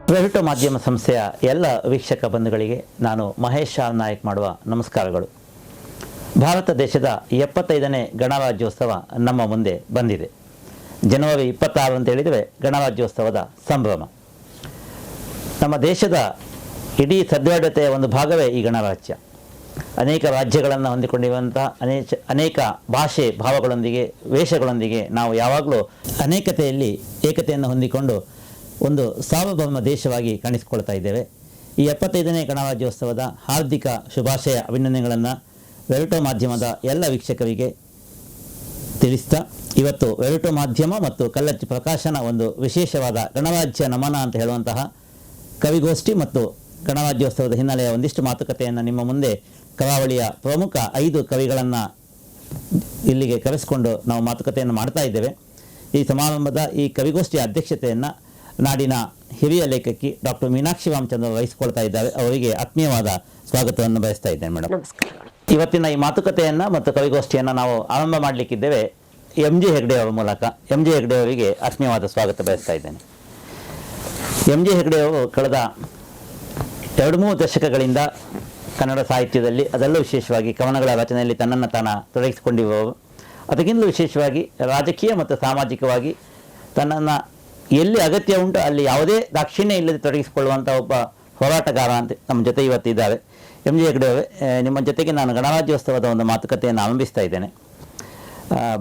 Private ಮಾಧ್ಯಮ ಸಂಸ್ಥೆಯ ಎಲ್ಲ ವೀಕ್ಷಕ ಬಂಧುಗಳಿಗೆ ನಾನು ಮಹೇಶ್ ಆರ್ ನಾಯಕ್ ಮಾಡುವ ನಮಸ್ಕಾರಗಳು. ಭಾರತ ದೇಶದ 75ನೇ ಗಣರಾಜ್ಯೋತ್ಸವ ನಮ್ಮ ಮುಂದೆ ಬಂದಿದೆ. ಜನವರಿ 26 ಅಂತ ಹೇಳಿದರೆ ಗಣರಾಜ್ಯೋತ್ಸವದ ಸಂಭ್ರಮ. ನಮ್ಮ ದೇಶದ ಇಡೀ ಸದೃಢತೆಯ ಒಂದು ಭಾಗವೇ ಈ ಗಣರಾಜ್ಯ. ಅನೇಕ ರಾಜ್ಯಗಳನ್ನು ಹೊಂದಿಕೊಂಡಿರುವಂಥ ಅನೇಕ ಭಾಷೆ ಭಾವಗಳೊಂದಿಗೆ ವೇಷಗಳೊಂದಿಗೆ ನಾವು ಯಾವಾಗಲೂ ಅನೇಕತೆಯಲ್ಲಿ ಏಕತೆಯನ್ನು ಹೊಂದಿಕೊಂಡು ಒಂದು ಸಾರ್ವಭೌಮ ದೇಶವಾಗಿ ಕಾಣಿಸಿಕೊಳ್ತಾ ಇದ್ದೇವೆ. ಈ 75ನೇ ಗಣರಾಜ್ಯೋತ್ಸವದ ಹಾರ್ದಿಕ ಶುಭಾಶಯ ಅಭಿನಂದನೆಗಳನ್ನು ವೆರಟೋ ಮಾಧ್ಯಮದ ಎಲ್ಲ ವೀಕ್ಷಕರಿಗೆ ತಿಳಿಸ್ತಾ, ಇವತ್ತು ವೆರಟೋ ಮಾಧ್ಯಮ ಮತ್ತು ಕಲ್ಲಚ್ಚಿ ಪ್ರಕಾಶನ ಒಂದು ವಿಶೇಷವಾದ ಗಣರಾಜ್ಯ ನಮನ ಅಂತ ಹೇಳುವಂತಹ ಕವಿಗೋಷ್ಠಿ ಮತ್ತು ಗಣರಾಜ್ಯೋತ್ಸವದ ಹಿನ್ನೆಲೆಯ ಒಂದಿಷ್ಟು ಮಾತುಕತೆಯನ್ನು ನಿಮ್ಮ ಮುಂದೆ ಕರಾವಳಿಯ ಪ್ರಮುಖ 5 ಕವಿಗಳನ್ನು ಇಲ್ಲಿಗೆ ಕರೆಸಿಕೊಂಡು ನಾವು ಮಾತುಕತೆಯನ್ನು ಮಾಡ್ತಾ ಇದ್ದೇವೆ. ಈ ಸಮಾರಂಭದ ಈ ಕವಿಗೋಷ್ಠಿಯ ಅಧ್ಯಕ್ಷತೆಯನ್ನು ನಾಡಿನ ಹಿರಿಯ ಲೇಖಕಿ ಡಾಕ್ಟರ್ ಮೀನಾಕ್ಷಿ ರಾಮಚಂದ್ರ ವಹಿಸಿಕೊಳ್ತಾ ಇದ್ದಾರೆ. ಅವರಿಗೆ ಆತ್ಮೀಯವಾದ ಸ್ವಾಗತವನ್ನು ಬಯಸ್ತಾ ಇದ್ದೇನೆ ಮೇಡಮ್. ಇವತ್ತಿನ ಈ ಮಾತುಕತೆಯನ್ನು ಮತ್ತು ಕವಿಗೋಷ್ಠಿಯನ್ನು ನಾವು ಆರಂಭ ಮಾಡಲಿಕ್ಕಿದ್ದೇವೆ MG ಹೆಗ್ಡೆ ಅವರ ಮೂಲಕ. MG ಹೆಗ್ಡೆ ಅವರಿಗೆ ಆತ್ಮೀಯವಾದ ಸ್ವಾಗತ ಬಯಸ್ತಾ ಇದ್ದೇನೆ. MG ಹೆಗ್ಡೆ ಅವರು ಕಳೆದ 2-3 ದಶಕಗಳಿಂದ ಕನ್ನಡ ಸಾಹಿತ್ಯದಲ್ಲಿ, ಅದರಲ್ಲೂ ವಿಶೇಷವಾಗಿ ಕವನಗಳ ರಚನೆಯಲ್ಲಿ ತನ್ನನ್ನು ತಾನು ತೊಡಗಿಸಿಕೊಂಡಿರುವವರು. ಅದಕ್ಕಿಂತಲೂ ವಿಶೇಷವಾಗಿ ರಾಜಕೀಯ ಮತ್ತು ಸಾಮಾಜಿಕವಾಗಿ ತನ್ನನ್ನು ಎಲ್ಲಿ ಅಗತ್ಯ ಉಂಟು ಅಲ್ಲಿ ಯಾವುದೇ ದಾಕ್ಷಿಣ್ಯ ಇಲ್ಲದೆ ತೊಡಗಿಸಿಕೊಳ್ಳುವಂಥ ಒಬ್ಬ ಹೋರಾಟಗಾರ ಅಂತ ನಮ್ಮ ಜೊತೆ ಇವತ್ತಿದ್ದಾರೆ. MG ಹೆಗ್ಡೆ ಅವರೇ, ನಿಮ್ಮ ಜೊತೆಗೆ ನಾನು ಗಣರಾಜ್ಯೋತ್ಸವದ ಒಂದು ಮಾತುಕತೆಯನ್ನು ಆರಂಭಿಸ್ತಾ ಇದ್ದೇನೆ.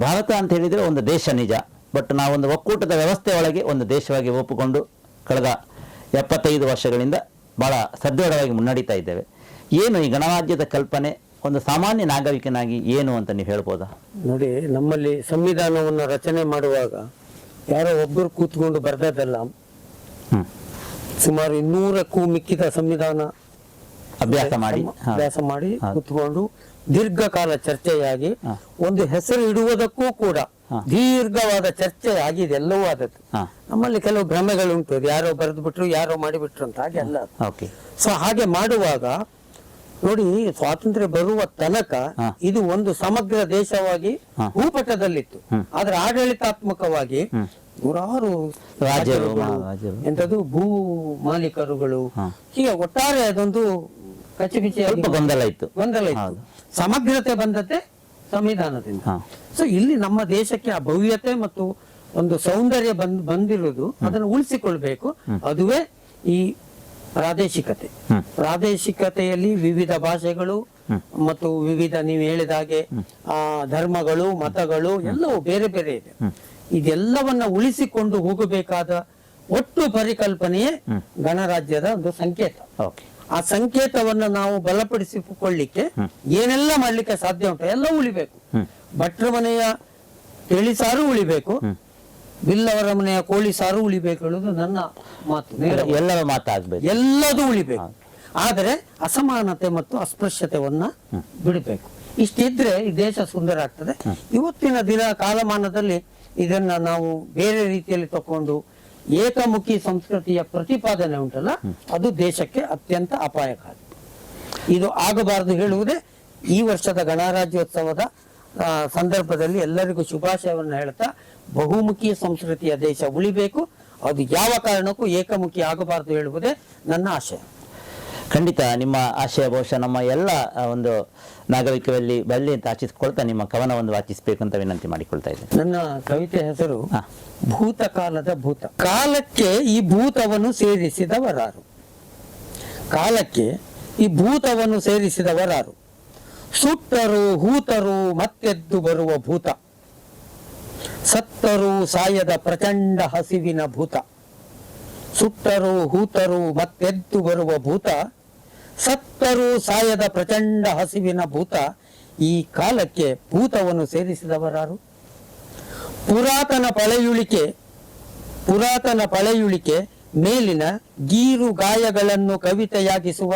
ಭಾರತ ಅಂತ ಹೇಳಿದರೆ ಒಂದು ದೇಶ ನಿಜ, ಬಟ್ ನಾವೊಂದು ಒಕ್ಕೂಟದ ವ್ಯವಸ್ಥೆ ಒಳಗೆ ಒಂದು ದೇಶವಾಗಿ ಒಪ್ಪಿಕೊಂಡು ಕಳೆದ 75 ವರ್ಷಗಳಿಂದ ಭಾಳ ಸದೃಢವಾಗಿ ಮುನ್ನಡೀತಾ ಇದ್ದೇವೆ. ಏನು ಈ ಗಣರಾಜ್ಯದ ಕಲ್ಪನೆ ಒಂದು ಸಾಮಾನ್ಯ ನಾಗರಿಕನಾಗಿ ಏನು ಅಂತ ನೀವು ಹೇಳ್ಬೋದಾ? ನೋಡಿ, ನಮ್ಮಲ್ಲಿ ಸಂವಿಧಾನವನ್ನು ರಚನೆ ಮಾಡುವಾಗ ಯಾರೋ ಒಬ್ಬರು ಕೂತ್ಕೊಂಡು ಬರ್ದದಲ್ಲ, ಸುಮಾರು 200ಕ್ಕೂ ಮಿಕ್ಕಿದ ಸಂವಿಧಾನ ಅಭ್ಯಾಸ ಮಾಡಿ ಕೂತ್ಕೊಂಡು ದೀರ್ಘಕಾಲ ಚರ್ಚೆಯಾಗಿ ಒಂದು ಹೆಸರು ಇಡುವುದಕ್ಕೂ ಕೂಡ ದೀರ್ಘವಾದ ಚರ್ಚೆ ಆಗಿದೆ, ಎಲ್ಲವೂ ಆದದ್ದು. ನಮ್ಮಲ್ಲಿ ಕೆಲವು ಭ್ರಮೆಗಳುಂಟು, ಯಾರೋ ಬರೆದು ಬಿಟ್ರು ಯಾರೋ ಮಾಡಿಬಿಟ್ರು ಅಂತ, ಹಾಗೆ ಅಲ್ಲ. ಸೊ ಹಾಗೆ ಮಾಡುವಾಗ ನೋಡಿ, ಸ್ವಾತಂತ್ರ್ಯ ಬರುವ ತನಕ ಇದು ಒಂದು ಸಮಗ್ರ ದೇಶವಾಗಿ ಭೂಪಟದಲ್ಲಿತ್ತು. ಆದ್ರೆ ಆಡಳಿತಾತ್ಮಕವಾಗಿ ನೂರಾರು ಎಂತದ್ದು ಭೂ ಮಾಲೀಕರುಗಳು, ಹೀಗೆ ಒಟ್ಟಾರೆ ಅದೊಂದು ಕಚಿಪಿಚಿ ಗೊಂದಲ ಇತ್ತು. ಸಮಗ್ರತೆ ಬಂದತೆ ಸಂವಿಧಾನದಿಂದ. ಸೊ ಇಲ್ಲಿ ನಮ್ಮ ದೇಶಕ್ಕೆ ಆ ಭವ್ಯತೆ ಮತ್ತು ಒಂದು ಸೌಂದರ್ಯ ಬಂದಿರುವುದು, ಅದನ್ನು ಉಳಿಸಿಕೊಳ್ಬೇಕು. ಅದುವೇ ಈ ಪ್ರಾದೇಶಿಕತೆ. ಪ್ರಾದೇಶಿಕತೆಯಲ್ಲಿ ವಿವಿಧ ಭಾಷೆಗಳು ಮತ್ತು ವಿವಿಧ, ನೀವು ಹೇಳಿದ ಹಾಗೆ ಧರ್ಮಗಳು, ಮತಗಳು ಎಲ್ಲವೂ ಬೇರೆ ಬೇರೆ ಇದೆ. ಇದೆಲ್ಲವನ್ನ ಉಳಿಸಿಕೊಂಡು ಹೋಗಬೇಕಾದ ಒಟ್ಟು ಪರಿಕಲ್ಪನೆಯೇ ಗಣರಾಜ್ಯದ ಒಂದು ಸಂಕೇತ. ಆ ಸಂಕೇತವನ್ನ ನಾವು ಬಲಪಡಿಸಿಕೊಳ್ಳಿಕ್ಕೆ ಏನೆಲ್ಲ ಮಾಡ್ಲಿಕ್ಕೆ ಸಾಧ್ಯ ಉಂಟು ಎಲ್ಲ ಉಳಿಬೇಕು. ಭಟ್ರ ಮನೆಯ ತಿಳಿಸಾರು ಉಳಿಬೇಕು, ಬಿಲ್ಲವರ ಮನೆಯ ಕೋಳಿ ಸಾರು ಉಳಿಬೇಕು ಹೇಳುದು ನನ್ನ ಮಾತು. ಎಲ್ಲರ ಮಾತಾಗ್ಬೇಕು, ಎಲ್ಲದೂ ಉಳಿಬೇಕು. ಆದರೆ ಅಸಮಾನತೆ ಮತ್ತು ಅಸ್ಪೃಶ್ಯತೆಯನ್ನ ಬಿಡಬೇಕು. ಇಷ್ಟಿದ್ರೆ ಈ ದೇಶ ಸುಂದರ ಆಗ್ತದೆ. ಇವತ್ತಿನ ದಿನ ಕಾಲಮಾನದಲ್ಲಿ ಇದನ್ನ ನಾವು ಬೇರೆ ರೀತಿಯಲ್ಲಿ ತಕೊಂಡು ಏಕಮುಖಿ ಸಂಸ್ಕೃತಿಯ ಪ್ರತಿಪಾದನೆ ಉಂಟಲ್ಲ, ಅದು ದೇಶಕ್ಕೆ ಅತ್ಯಂತ ಅಪಾಯಕಾರಿ. ಇದು ಆಗಬಾರದು ಹೇಳುವುದೇ ಈ ವರ್ಷದ ಗಣರಾಜ್ಯೋತ್ಸವದ ಸಂದರ್ಭದಲ್ಲಿ ಎಲ್ಲರಿಗೂ ಶುಭಾಶಯವನ್ನು ಹೇಳ್ತಾ, ಬಹುಮುಖಿ ಸಂಸ್ಕೃತಿಯ ದೇಶ ಉಳಿಬೇಕು, ಅದು ಯಾವ ಕಾರಣಕ್ಕೂ ಏಕಮುಖಿ ಆಗಬಾರದು ಹೇಳುವುದೇ ನನ್ನ ಆಶಯ. ಖಂಡಿತ ನಿಮ್ಮ ಆಶಯ ಬಹುಶಃ ನಮ್ಮ ಎಲ್ಲ ಒಂದು ನಾಗರಿಕರಲ್ಲಿ ಬರಲಿ ಅಂತ ಆಚಿಸಿಕೊಳ್ತಾ ನಿಮ್ಮ ಕವನವನ್ನು ವಾಚಿಸಬೇಕು ಅಂತ ವಿನಂತಿ ಮಾಡಿಕೊಳ್ತಾ ಇದ್ದೇನೆ. ನನ್ನ ಕವಿತೆ ಹೆಸರು ಭೂತಕಾಲದ ಭೂತ. ಕಾಲಕ್ಕೆ ಈ ಭೂತವನ್ನು ಸೇರಿಸಿದವರಾರು, ಕಾಲಕ್ಕೆ ಈ ಭೂತವನ್ನು ಸೇರಿಸಿದವರಾರು, ಸುಟ್ಟರು ಹೂತರು ಮತ್ತೆದ್ದು ಬರುವ ಭೂತ, ಸತ್ತರೂ ಸಾಯದ ಪ್ರಚಂಡ ಹಸಿವಿನ ಭೂತ. ಸುಟ್ಟರು ಹೂತರು ಮತ್ತೆದ್ದು ಬರುವ ಭೂತ, ಸತ್ತರೂ ಸಾಯದ ಪ್ರಚಂಡ ಹಸಿವಿನ ಭೂತ. ಈ ಕಾಲಕ್ಕೆ ಭೂತವನ್ನು ಸೇರಿಸಿದವರಾರು? ಪುರಾತನ ಪಳೆಯುಳಿಕೆ ಮೇಲಿನ ಗೀರು ಗಾಯಗಳನ್ನು ಕವಿತೆಯಾಗಿಸುವ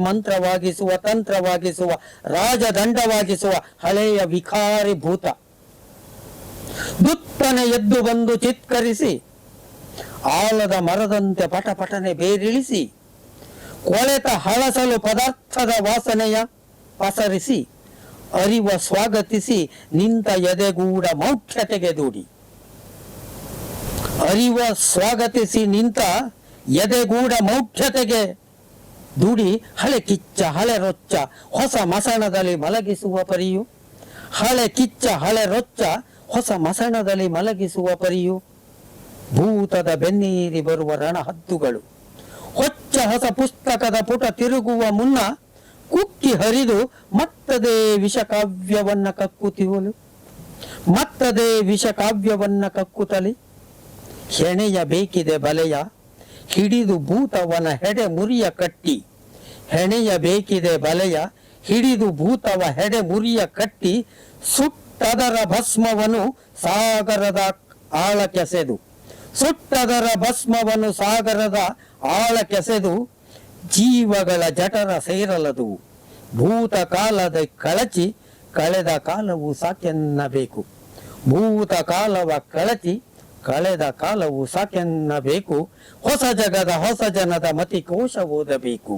ಮಂತ್ರವಾಗಿಸುವ ತಂತ್ರವಾಗಿಸುವ ರಾಜದಂಡವಾಗಿಸುವ ಹಳೆಯ ವಿಕಾರಿ ಭೂತ. ದುತ್ತನೆ ಎದ್ದು ಬಂದು ಚಿತ್ಕರಿಸಿ ಆಲದ ಮರದಂತೆ ಪಟಪಟನೆ ಬೇರಿಳಿಸಿ, ಕೊಳೆತ ಹಳಸಲು ಪದಾರ್ಥದ ವಾಸನೆಯ ಪಸರಿಸಿ, ಅರಿವ ಸ್ವಾಗತಿಸಿ ನಿಂತ ಎದೆಗೂಡ ಮೌಢ್ಯತೆಗೆ ದೂಡಿ. ಅರಿವ ಸ್ವಾಗತಿಸಿ ನಿಂತ ಎದೆಗೂಡ ಮೌಢ್ಯತೆಗೆ ದುಡಿ ಹಳೆ ಕಿಚ್ಚ ಹಳೆ ರೊಚ್ಚ ಹೊಸ ಮಸಣದಲ್ಲಿ ಮಲಗಿಸುವ ಪರಿಯು. ಹಳೆ ಕಿಚ್ಚ ಹಳೆ ರೊಚ್ಚ ಹೊಸ ಮಸಣದಲ್ಲಿ ಮಲಗಿಸುವ ಪರಿಯು. ಭೂತದ ಬೆನ್ನೀರಿ ಬರುವ ರಣಹದ್ದುಗಳು ಹೊಚ್ಚ ಹೊಸ ಪುಸ್ತಕದ ಪುಟ ತಿರುಗುವ ಮುನ್ನ ಕುಕ್ಕಿ ಹರಿದು ಮತ್ತದೇ ವಿಷಕಾವ್ಯವನ್ನ ಕಕ್ಕುತ್ತಿವಲು. ಮತ್ತದೇ ವಿಷಕಾವ್ಯವನ್ನ ಕಕ್ಕುತ್ತಲಿ ಹೆಣೆಯ ಬೇಕಿದೆ ಬಲೆಯ ಹಿಡಿದು ಭೂತವನ ಹೆಡೆ ಮುರಿಯ ಕಟ್ಟಿ. ಹೆಣೆಯ ಬೇಕಿದೆ ಬಲೆಯ ಹಿಡಿದು ಭೂತವ ಹೆಡೆ ಮುರಿಯ ಕಟ್ಟಿ. ಸುಟ್ಟದರ ಭಸ್ಮವನ್ನು ಸಾಗರದ ಆಳಕ್ಕೆಸೆದು. ಸುಟ್ಟದರ ಭಸ್ಮವನ್ನು ಸಾಗರದ ಆಳಕ್ಕೆಸೆದು ಜೀವಗಳ ಜಠರ ಸೇರಲದು. ಭೂತ ಕಾಲದ ಕಳಚಿ ಕಳೆದ ಕಾಲವು ಸಾಕೆನ್ನಬೇಕು. ಭೂತ ಕಾಲವ ಕಳಚಿ ಕಳೆದ ಕಾಲವು ಸಾಕೆನ್ನಬೇಕು. ಹೊಸ ಜಗದ ಹೊಸ ಜನದ ಮತಿಕೋಶ ಓದಬೇಕು.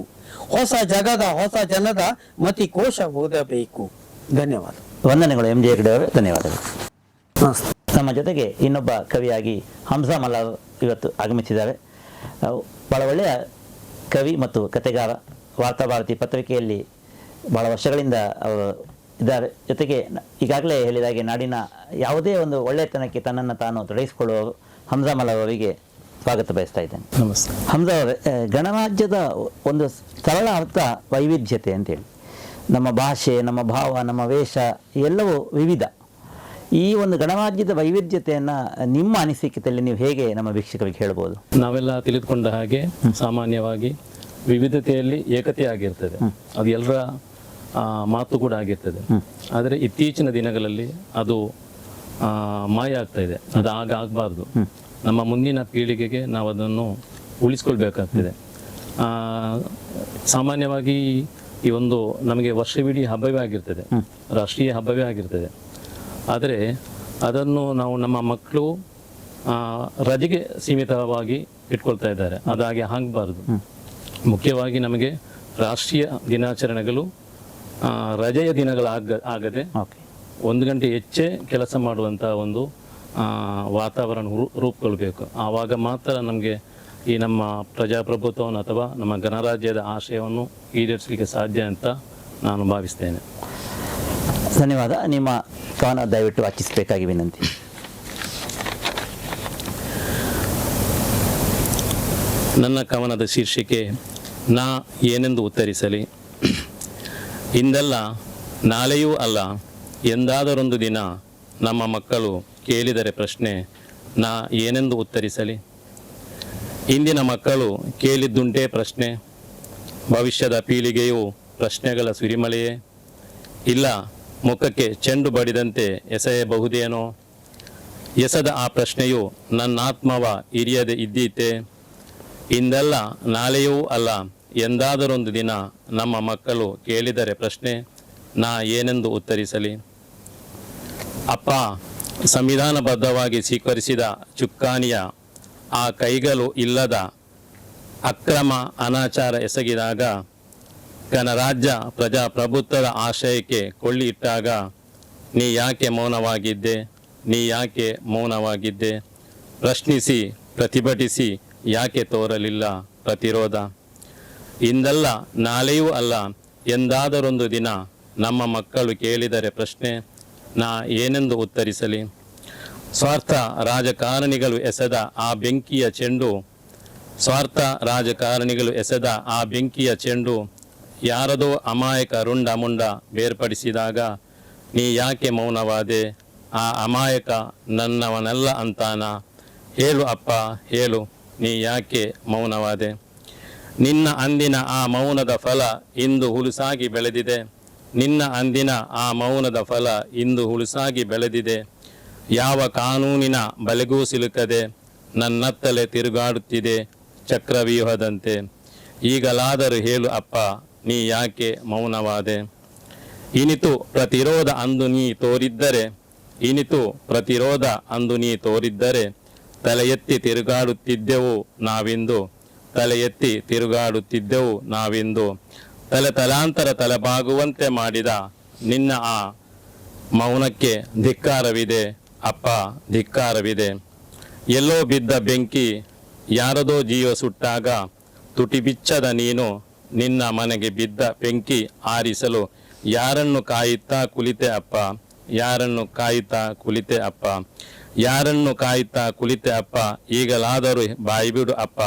ಹೊಸ ಜಗದ ಹೊಸ ಜನದ ಮತಿಕೋಶ ಓದಬೇಕು. ಧನ್ಯವಾದ. ವಂದನೆಗಳು ಎಂ ಜೆ ಹೆಗ್ಡೆ ಅವರೇ, ಧನ್ಯವಾದಗಳು. ನಮಸ್ತೆ. ನಮ್ಮ ಜೊತೆಗೆ ಇನ್ನೊಬ್ಬ ಕವಿಯಾಗಿ ಹಂಸ ಮಲ್ಲ ಇವತ್ತು ಆಗಮಿಸಿದ್ದಾರೆ. ಭಾಳ ಒಳ್ಳೆಯ ಕವಿ ಮತ್ತು ಕಥೆಗಾರ. ವಾರ್ತಾಭಾರತಿ ಪತ್ರಿಕೆಯಲ್ಲಿ ಭಾಳ ವರ್ಷಗಳಿಂದ ಅವರು ಇದ್ದಾರೆ. ಜೊತೆಗೆ ಈಗಾಗಲೇ ಹೇಳಿದಾಗೆ ನಾಡಿನ ಯಾವುದೇ ಒಂದು ಒಳ್ಳೆತನಕ್ಕೆ ತನ್ನನ್ನು ತಾನು ತೊಡಗಿಸಿಕೊಳ್ಳುವ ಹಂಸ ಮಲ್ಲ ಅವರಿಗೆ ಸ್ವಾಗತ ಬಯಸ್ತಾ ಇದ್ದೇನೆ. ನಮಸ್ತೆ. ಹಂಸ ಅವರೇ, ಗಣರಾಜ್ಯದ ಒಂದು ಸರಳ ಅರ್ಥ ವೈವಿಧ್ಯತೆ ಅಂತೇಳಿ. ನಮ್ಮ ಭಾಷೆ, ನಮ್ಮ ಭಾವ, ನಮ್ಮ ವೇಷ ಎಲ್ಲವೂ ವಿವಿಧ. ಈ ಒಂದು ಗಣರಾಜ್ಯದ ವೈವಿಧ್ಯತೆಯನ್ನು ನಿಮ್ಮ ಅನಿಸಿಕೆಯಲ್ಲಿ ನೀವು ಹೇಗೆ ನಮ್ಮ ವೀಕ್ಷಕರಿಗೆ ಹೇಳ್ಬೋದು? ನಾವೆಲ್ಲ ತಿಳಿದುಕೊಂಡ ಹಾಗೆ ಸಾಮಾನ್ಯವಾಗಿ ವಿವಿಧತೆಯಲ್ಲಿ ಏಕತೆ ಆಗಿರ್ತದೆ, ಅದು ಎಲ್ಲರ ಮಾತು ಕೂಡ ಆಗಿರ್ತದೆ. ಆದರೆ ಇತ್ತೀಚಿನ ದಿನಗಳಲ್ಲಿ ಅದು ಮಾಯ ಆಗ್ತಾ ಇದೆ. ಅದು ಆಗಬಾರ್ದು. ನಮ್ಮ ಮುಂದಿನ ಪೀಳಿಗೆಗೆ ನಾವು ಅದನ್ನು ಉಳಿಸ್ಕೊಳ್ಬೇಕಾಗ್ತದೆ. ಸಾಮಾನ್ಯವಾಗಿ ಈ ಒಂದು ನಮಗೆ ವರ್ಷವಿಡೀ ಹಬ್ಬವೇ ಆಗಿರ್ತದೆ, ರಾಷ್ಟ್ರೀಯ ಹಬ್ಬವೇ ಆಗಿರ್ತದೆ. ಆದರೆ ಅದನ್ನು ನಾವು ನಮ್ಮ ಮಕ್ಕಳು ರಜೆಗೆ ಸೀಮಿತವಾಗಿ ಇಟ್ಕೊಳ್ತಾ ಇದ್ದಾರೆ. ಅದಾಗಿ ಆಗಬಾರ್ದು. ಮುಖ್ಯವಾಗಿ ನಮಗೆ ರಾಷ್ಟ್ರೀಯ ದಿನಾಚರಣೆಗಳು ರಜೆಯ ದಿನಗಳಾಗದೆ 1 ಗಂಟೆ ಹೆಚ್ಚೇ ಕೆಲಸ ಮಾಡುವಂಥ ಒಂದು ವಾತಾವರಣ ರೂಪುಗೊಳ್ಬೇಕು. ಆವಾಗ ಮಾತ್ರ ನಮಗೆ ಈ ನಮ್ಮ ಪ್ರಜಾಪ್ರಭುತ್ವವನ್ನು ಅಥವಾ ನಮ್ಮ ಗಣರಾಜ್ಯದ ಆಶಯವನ್ನು ಈಡೇರಿಸಲಿಕ್ಕೆ ಸಾಧ್ಯ ಅಂತ ನಾನು ಭಾವಿಸ್ತೇನೆ. ಧನ್ಯವಾದ. ನಿಮ್ಮ ಕವನ ದಯವಿಟ್ಟು ವಾಚಿಸಬೇಕಾಗಿ ವಿನಂತಿ. ನನ್ನ ಕವನದ ಶೀರ್ಷಿಕೆ ನಾ ಏನೆಂದು ಉತ್ತರಿಸಲಿ. ಇಂದಲ್ಲ ನಾಳೆಯೂ ಅಲ್ಲ, ಎಂದಾದರೊಂದು ದಿನ ನಮ್ಮ ಮಕ್ಕಳು ಕೇಳಿದರೆ ಪ್ರಶ್ನೆ ನಾ ಏನೆಂದು ಉತ್ತರಿಸಲಿ. ಇಂದಿನ ಮಕ್ಕಳು ಕೇಳಿದ್ದುಂಟೇ ಪ್ರಶ್ನೆ, ಭವಿಷ್ಯದ ಪೀಳಿಗೆಯು ಪ್ರಶ್ನೆಗಳ ಸುರಿಮಳೆಯೇ. ಇಲ್ಲ, ಮುಖಕ್ಕೆ ಚೆಂಡು ಬಡಿದಂತೆ ಎಸೆಯಬಹುದೇನೋ. ಎಸೆದ ಆ ಪ್ರಶ್ನೆಯು ನನ್ನಾತ್ಮವ ಇರಿಯದೆ ಇದ್ದೀತೆ. ಇಂದಲ್ಲ ನಾಳೆಯೂ ಅಲ್ಲ, ಎಂದಾದರೊಂದು ದಿನ ನಮ್ಮ ಮಕ್ಕಳು ಕೇಳಿದರೆ ಪ್ರಶ್ನೆ ನಾ ಏನೆಂದು ಉತ್ತರಿಸಲಿ. ಅಪ್ಪ ಸಂವಿಧಾನಬದ್ಧವಾಗಿ ಸ್ವೀಕರಿಸಿದ ಚುಕ್ಕಾಣಿಯ ಆ ಕೈಗಳು ಇಲ್ಲದ ಅಕ್ರಮ ಅನಾಚಾರ ಎಸಗಿದಾಗ, ಗಣರಾಜ್ಯ ಪ್ರಜಾಪ್ರಭುತ್ವದ ಆಶಯಕ್ಕೆ ಕೊಳ್ಳಿ ಇಟ್ಟಾಗ ನೀ ಯಾಕೆ ಮೌನವಾಗಿದ್ದೆ, ನೀ ಯಾಕೆ ಮೌನವಾಗಿದ್ದೆ? ಪ್ರಶ್ನಿಸಿ ಪ್ರತಿಭಟಿಸಿ ಯಾಕೆ ತೋರಲಿಲ್ಲ ಪ್ರತಿರೋಧ? ಇಂದಲ್ಲ ನಾಳೆಯೂ ಅಲ್ಲ, ಎಂದಾದರೊಂದು ದಿನ ನಮ್ಮ ಮಕ್ಕಳು ಕೇಳಿದರೆ ಪ್ರಶ್ನೆ ನಾ ಏನೆಂದು ಉತ್ತರಿಸಲಿ. ಸ್ವಾರ್ಥ ರಾಜಕಾರಣಿಗಳು ಎಸೆದ ಆ ಬೆಂಕಿಯ ಚೆಂಡು, ಸ್ವಾರ್ಥ ರಾಜಕಾರಣಿಗಳು ಎಸೆದ ಆ ಬೆಂಕಿಯ ಚೆಂಡು ಯಾರದೋ ಅಮಾಯಕ ರುಂಡ ಮುಂಡ ಬೇರ್ಪಡಿಸಿದಾಗ ನೀ ಯಾಕೆ ಮೌನವಾದೆ? ಆ ಅಮಾಯಕ ನನ್ನವನಲ್ಲ ಅಂತಾನ? ಹೇಳು ಅಪ್ಪ ಹೇಳು, ನೀ ಯಾಕೆ ಮೌನವಾದೆ? ನಿನ್ನ ಅಂದಿನ ಆ ಮೌನದ ಫಲ ಇಂದು ಹುಲುಸಾಗಿ ಬೆಳೆದಿದೆ. ನಿನ್ನ ಅಂದಿನ ಆ ಮೌನದ ಫಲ ಇಂದು ಹುಲುಸಾಗಿ ಬೆಳೆದಿದೆ. ಯಾವ ಕಾನೂನಿನ ಬಲೆಗೂ ಸಿಲುಕದೆ ನನ್ನತ್ತಲೆ ತಿರುಗಾಡುತ್ತಿದೆ ಚಕ್ರವ್ಯೂಹದಂತೆ. ಈಗಲಾದರೂ ಹೇಳು ಅಪ್ಪ, ನೀ ಯಾಕೆ ಮೌನವಾದೆ? ಇನಿತು ಪ್ರತಿರೋಧ ಅಂದು ನೀ ತೋರಿದ್ದರೆ, ಇನಿತು ಪ್ರತಿರೋಧ ಅಂದು ನೀ ತೋರಿದ್ದರೆ ತಲೆ ಎತ್ತಿ ತಿರುಗಾಡುತ್ತಿದ್ದೆವು ನಾವಿಂದು, ತಲೆ ಎತ್ತಿ ತಿರುಗಾಡುತ್ತಿದ್ದೆವು ನಾವಿಂದು. ತಲಾಂತರ ತಲೆಬಾಗುವಂತೆ ಮಾಡಿದ ನಿನ್ನ ಆ ಮೌನಕ್ಕೆ ಧಿಕ್ಕಾರವಿದೆ ಅಪ್ಪ, ಧಿಕ್ಕಾರವಿದೆ. ಎಲ್ಲೋ ಬಿದ್ದ ಬೆಂಕಿ ಯಾರದೋ ಜೀವ ಸುಟ್ಟಾಗ ತುಟಿ ಬಿಚ್ಚದ ನೀನು ನಿನ್ನ ಮನೆಗೆ ಬಿದ್ದ ಬೆಂಕಿ ಆರಿಸಲು ಯಾರನ್ನು ಕಾಯುತ್ತಾ ಕುಳಿತೆ ಅಪ್ಪ, ಯಾರನ್ನು ಕಾಯುತ್ತಾ ಕುಳಿತೆ ಅಪ್ಪ, ಯಾರನ್ನು ಕಾಯುತ್ತಾ ಕುಳಿತೆ ಅಪ್ಪ, ಈಗಲಾದರೂ ಬಾಯಿ ಬಿಡು ಅಪ್ಪ,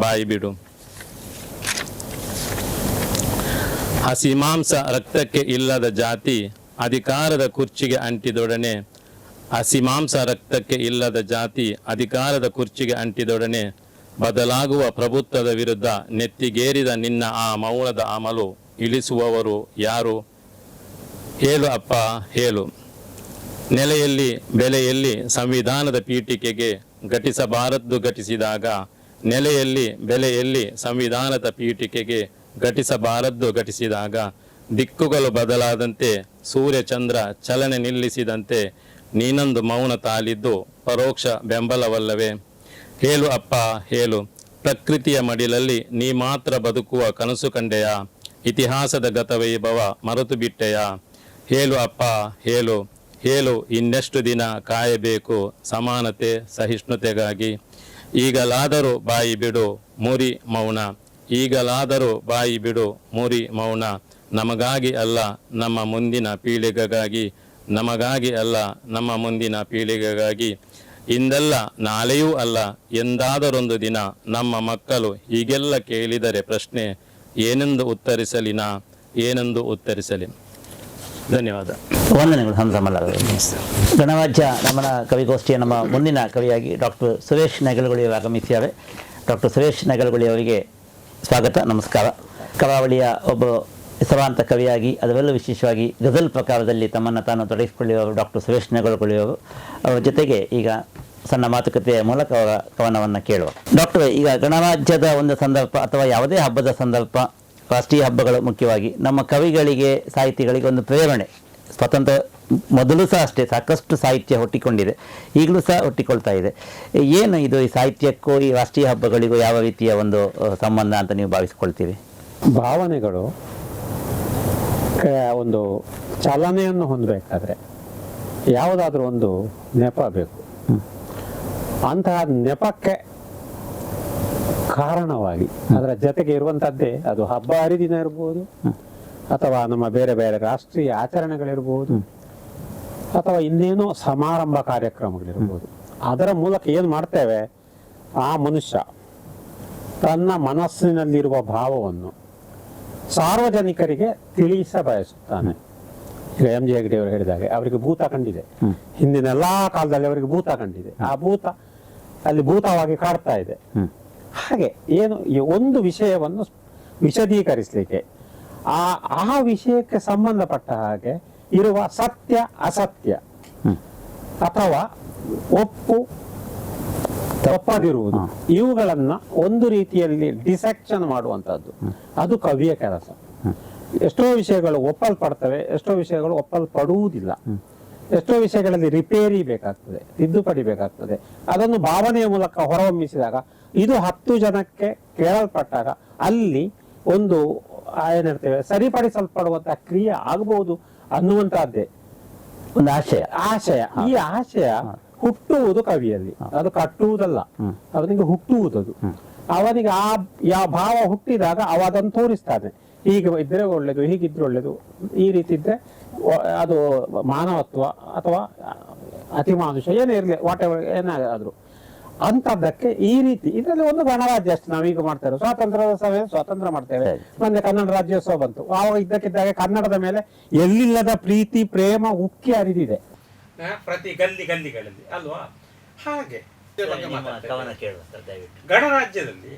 ಬಾಯಿ ಬಿಡು. ಹಸಿ ಮಾಂಸ ರಕ್ತಕ್ಕೆ ಇಲ್ಲದ ಜಾತಿ ಅಧಿಕಾರದ ಕುರ್ಚಿಗೆ ಅಂಟಿದೊಡನೆ, ಹಸಿ ಮಾಂಸ ರಕ್ತಕ್ಕೆ ಇಲ್ಲದ ಜಾತಿ ಅಧಿಕಾರದ ಕುರ್ಚಿಗೆ ಅಂಟಿದೊಡನೆ ಬದಲಾಗುವ ಪ್ರಭುತ್ವದ ವಿರುದ್ಧ ನೆತ್ತಿಗೇರಿದ ನಿನ್ನ ಆ ಮೌನದ ಅಮಲು ಇಳಿಸುವವರು ಯಾರು? ಹೇಳು ಅಪ್ಪ ಹೇಳು. ನೆಲೆಯಲ್ಲಿ ಬೆಲೆಯಲ್ಲಿ ಸಂವಿಧಾನದ ಪೀಠಿಕೆಗೆ ಘಟಿಸಬಾರದ್ದು ಘಟಿಸಿದಾಗ, ನೆಲೆಯಲ್ಲಿ ಬೆಲೆಯಲ್ಲಿ ಸಂವಿಧಾನದ ಪೀಠಿಕೆಗೆ ಘಟಿಸಬಾರದ್ದು ಘಟಿಸಿದಾಗ, ದಿಕ್ಕುಗಳು ಬದಲಾದಂತೆ ಸೂರ್ಯ ಚಂದ್ರ ಚಲನೆ ನಿಲ್ಲಿಸಿದಂತೆ ನೀನೊಂದು ಮೌನ ತಾಳಿದ್ದು ಪರೋಕ್ಷ ಬೆಂಬಲವಲ್ಲವೇ? ಹೇಳು ಅಪ್ಪ ಹೇಳು. ಪ್ರಕೃತಿಯ ಮಡಿಲಲ್ಲಿ ನೀ ಮಾತ್ರ ಬದುಕುವ ಕನಸು ಕಂಡೆಯಾ? ಇತಿಹಾಸದ ಗತವೈಭವ ಮರೆತು ಬಿಟ್ಟೆಯಾ? ಹೇಳು ಅಪ್ಪ ಹೇಳು. ಹೇಳು, ಇನ್ನೆಷ್ಟು ದಿನ ಕಾಯಬೇಕು ಸಮಾನತೆ ಸಹಿಷ್ಣುತೆಗಾಗಿ? ಈಗಲಾದರೂ ಬಾಯಿ ಬಿಡು ಮುರಿ ಮೌನ, ಈಗಲಾದರೂ ಬಾಯಿ ಬಿಡು ಮುರಿ ಮೌನ. ನಮಗಾಗಿ ಅಲ್ಲ ನಮ್ಮ ಮುಂದಿನ ಪೀಳಿಗೆಗಾಗಿ, ನಮಗಾಗಿ ಅಲ್ಲ ನಮ್ಮ ಮುಂದಿನ ಪೀಳಿಗೆಗಾಗಿ. ಇಂದಲ್ಲ ನಾಳೆಯೂ ಅಲ್ಲ ಎಂದಾದರೊಂದು ದಿನ ನಮ್ಮ ಮಕ್ಕಳು ಹೀಗೆಲ್ಲ ಕೇಳಿದರೆ ಪ್ರಶ್ನೆ ಏನೆಂದು ಉತ್ತರಿಸಲಿ ನಾ, ಏನೆಂದು ಉತ್ತರಿಸಲಿ? ಧನ್ಯವಾದ. ವಂದನೆಗಳು ಹಂಸಮಲ್ಲ. ಗಣರಾಜ್ಯ ನಮ್ಮನ ಕವಿಗೋಷ್ಠಿಯ ನಮ್ಮ ಮುಂದಿನ ಕವಿಯಾಗಿ ಡಾಕ್ಟರ್ ಸುರೇಶ್ ನೆಗಲಗುಳಿ ಆಗಮಿಸಿದ್ದಾರೆ. ಡಾಕ್ಟರ್ ಸುರೇಶ್ ನೆಗಲಗುಳಿ ಅವರಿಗೆ ಸ್ವಾಗತ, ನಮಸ್ಕಾರ. ಕರಾವಳಿಯ ಒಬ್ಬ ಹೆಸರಾಂತ ಕವಿಯಾಗಿ ಅದರಲ್ಲೂ ವಿಶೇಷವಾಗಿ ಗಜಲ್ ಪ್ರಕಾರದಲ್ಲಿ ತಮ್ಮನ್ನು ತಾನು ತೊಡಗಿಸಿಕೊಳ್ಳುವವರು ಡಾಕ್ಟರ್ ಸುರೇಶ್ ನೆಗಲಗುಳಿ ಅವರು. ಅವರ ಜೊತೆಗೆ ಈಗ ಸಣ್ಣ ಮಾತುಕತೆಯ ಮೂಲಕ ಅವರ ಕವನವನ್ನು ಕೇಳುವ. ಡಾಕ್ಟರ್, ಈಗ ಗಣರಾಜ್ಯದ ಒಂದು ಸಂದರ್ಭ ಅಥವಾ ಯಾವುದೇ ಹಬ್ಬದ ಸಂದರ್ಭ, ರಾಷ್ಟ್ರೀಯ ಹಬ್ಬಗಳು ಮುಖ್ಯವಾಗಿ ನಮ್ಮ ಕವಿಗಳಿಗೆ ಸಾಹಿತಿಗಳಿಗೆ ಒಂದು ಪ್ರೇರಣೆ. ಸ್ವತಂತ್ರ ಮೊದಲು ಸಹ ಅಷ್ಟೇ ಸಾಕಷ್ಟು ಸಾಹಿತ್ಯ ಹುಟ್ಟಿಕೊಂಡಿದೆ, ಈಗಲೂ ಸಹ ಹುಟ್ಟಿಕೊಳ್ತಾ ಇದೆ. ಏನು ಇದು ಈ ಸಾಹಿತ್ಯಕ್ಕೂ ಈ ರಾಷ್ಟ್ರೀಯ ಹಬ್ಬಗಳಿಗೂ ಯಾವ ರೀತಿಯ ಒಂದು ಸಂಬಂಧ ಅಂತ ನೀವು ಭಾವಿಸ್ಕೊಳ್ತೀವಿ? ಭಾವನೆಗಳು ಒಂದು ಚಲನೆಯನ್ನು ಹೊಂದಬೇಕಾದ್ರೆ ಯಾವುದಾದ್ರೂ ಒಂದು ನೆಪ ಬೇಕು. ಅಂತಹ ನೆಪಕ್ಕೆ ಕಾರಣವಾಗಿ ಅದರ ಜೊತೆಗೆ ಇರುವಂತದ್ದೇ ಅದು ಹಬ್ಬ ಹರಿದಿನ ಇರ್ಬೋದು, ಅಥವಾ ನಮ್ಮ ಬೇರೆ ಬೇರೆ ರಾಷ್ಟ್ರೀಯ ಆಚರಣೆಗಳಿರ್ಬೋದು, ಅಥವಾ ಇನ್ನೇನೋ ಸಮಾರಂಭ ಕಾರ್ಯಕ್ರಮಗಳಿರ್ಬೋದು. ಅದರ ಮೂಲಕ ಏನು ಮಾಡ್ತೇವೆ, ಆ ಮನುಷ್ಯ ತನ್ನ ಮನಸ್ಸಿನಲ್ಲಿರುವ ಭಾವವನ್ನು ಸಾರ್ವಜನಿಕರಿಗೆ ತಿಳಿಸ ಬಯಸುತ್ತಾನೆ. ಈಗ ಎಂ ಜಿ ಹೆಗ್ಡೆ ಅವರು ಹೇಳಿದಾಗೆ ಅವರಿಗೆ ಭೂತ ಕಂಡಿದೆ, ಹಿಂದಿನ ಎಲ್ಲಾ ಕಾಲದಲ್ಲಿ ಅವರಿಗೆ ಭೂತ ಕಂಡಿದೆ, ಆ ಭೂತ ಅಲ್ಲಿ ಭೂತವಾಗಿ ಕಾಡ್ತಾ ಇದೆ. ಹಾಗೆ ಏನು ಒಂದು ವಿಷಯವನ್ನು ವಿಶದೀಕರಿಸಲಿಕ್ಕೆ ಆ ವಿಷಯಕ್ಕೆ ಸಂಬಂಧಪಟ್ಟ ಹಾಗೆ ಇರುವ ಸತ್ಯ ಅಸತ್ಯ ಅಥವಾ ಒಪ್ಪದಿರುವುದು, ಇವುಗಳನ್ನ ಒಂದು ರೀತಿಯಲ್ಲಿ ಡಿಸೆಕ್ಷನ್ ಮಾಡುವಂತದ್ದು ಅದು ಕವಿಯ ಕೆಲಸ. ಎಷ್ಟೋ ವಿಷಯಗಳು ಒಪ್ಪಲ್ಪಡ್ತವೆ, ಎಷ್ಟೋ ವಿಷಯಗಳು ಒಪ್ಪಲ್ಪಡುವುದಿಲ್ಲ, ಎಷ್ಟೋ ವಿಷಯಗಳಲ್ಲಿ ರಿಪೇರಿ ಬೇಕಾಗ್ತದೆ, ತಿದ್ದುಪಡಿ ಬೇಕಾಗ್ತದೆ. ಅದನ್ನು ಭಾವನೆಯ ಮೂಲಕ ಹೊರಹೊಮ್ಮಿಸಿದಾಗ, ಇದು 10 ಜನಕ್ಕೆ ಕೇಳಲ್ಪಟ್ಟಾಗ ಅಲ್ಲಿ ಒಂದು ಏನಿರ್ತೇವೆ ಸರಿಪಡಿಸಲ್ಪಡುವಂತಹ ಕ್ರಿಯೆ ಆಗಬಹುದು ಅನ್ನುವಂತಹದ್ದೇ ಒಂದು ಆಶಯ. ಈ ಆಶಯ ಹುಟ್ಟುವುದು ಕವಿಯಲ್ಲಿ, ಅದು ಕಟ್ಟುವುದಲ್ಲ, ಅವನಿಗೆ ಹುಟ್ಟುವುದದು. ಅವನಿಗೆ ಯಾವ ಭಾವ ಹುಟ್ಟಿದಾಗ ಅವ ಅದನ್ನು ತೋರಿಸ್ತಾನೆ. ಹೀಗೆ ಇದ್ರೆ ಒಳ್ಳೇದು, ಹೀಗಿದ್ರೆ ಒಳ್ಳೇದು, ಈ ರೀತಿ ಇದ್ರೆ ಅದು ಮಾನವತ್ವ ಅಥವಾ ಅತಿಮಾನುಷ ಏನೇ ಇರಲಿ, ವಾಟ್ ಎವರ್ ಏನಾದ್ರು ಅಂತದ್ದಕ್ಕೆ ಈ ರೀತಿ. ಇದರಲ್ಲಿ ಒಂದು ಗಣರಾಜ್ಯ ಅಷ್ಟು ನಾವೀಗ ಮಾಡ್ತೇವೆ, ಸ್ವಾತಂತ್ರ್ಯದ ಸಮಯ ಸ್ವಾತಂತ್ರ್ಯ ಮಾಡ್ತೇವೆ. ಮೊನ್ನೆ ಕನ್ನಡ ರಾಜ್ಯೋತ್ಸವ ಬಂತು, ಆವಾಗ ಇದ್ದಕ್ಕಿದ್ದಾಗೆ ಕನ್ನಡದ ಮೇಲೆ ಎಲ್ಲಿಲ್ಲದ ಪ್ರೀತಿ ಪ್ರೇಮ ಉಕ್ಕಿ ಹರಿದಿದೆ ಪ್ರತಿ ಗಲ್ಲಿಗಳಲ್ಲಿ ಅಲ್ವಾ. ಹಾಗೆ ಗಣರಾಜ್ಯದಲ್ಲಿ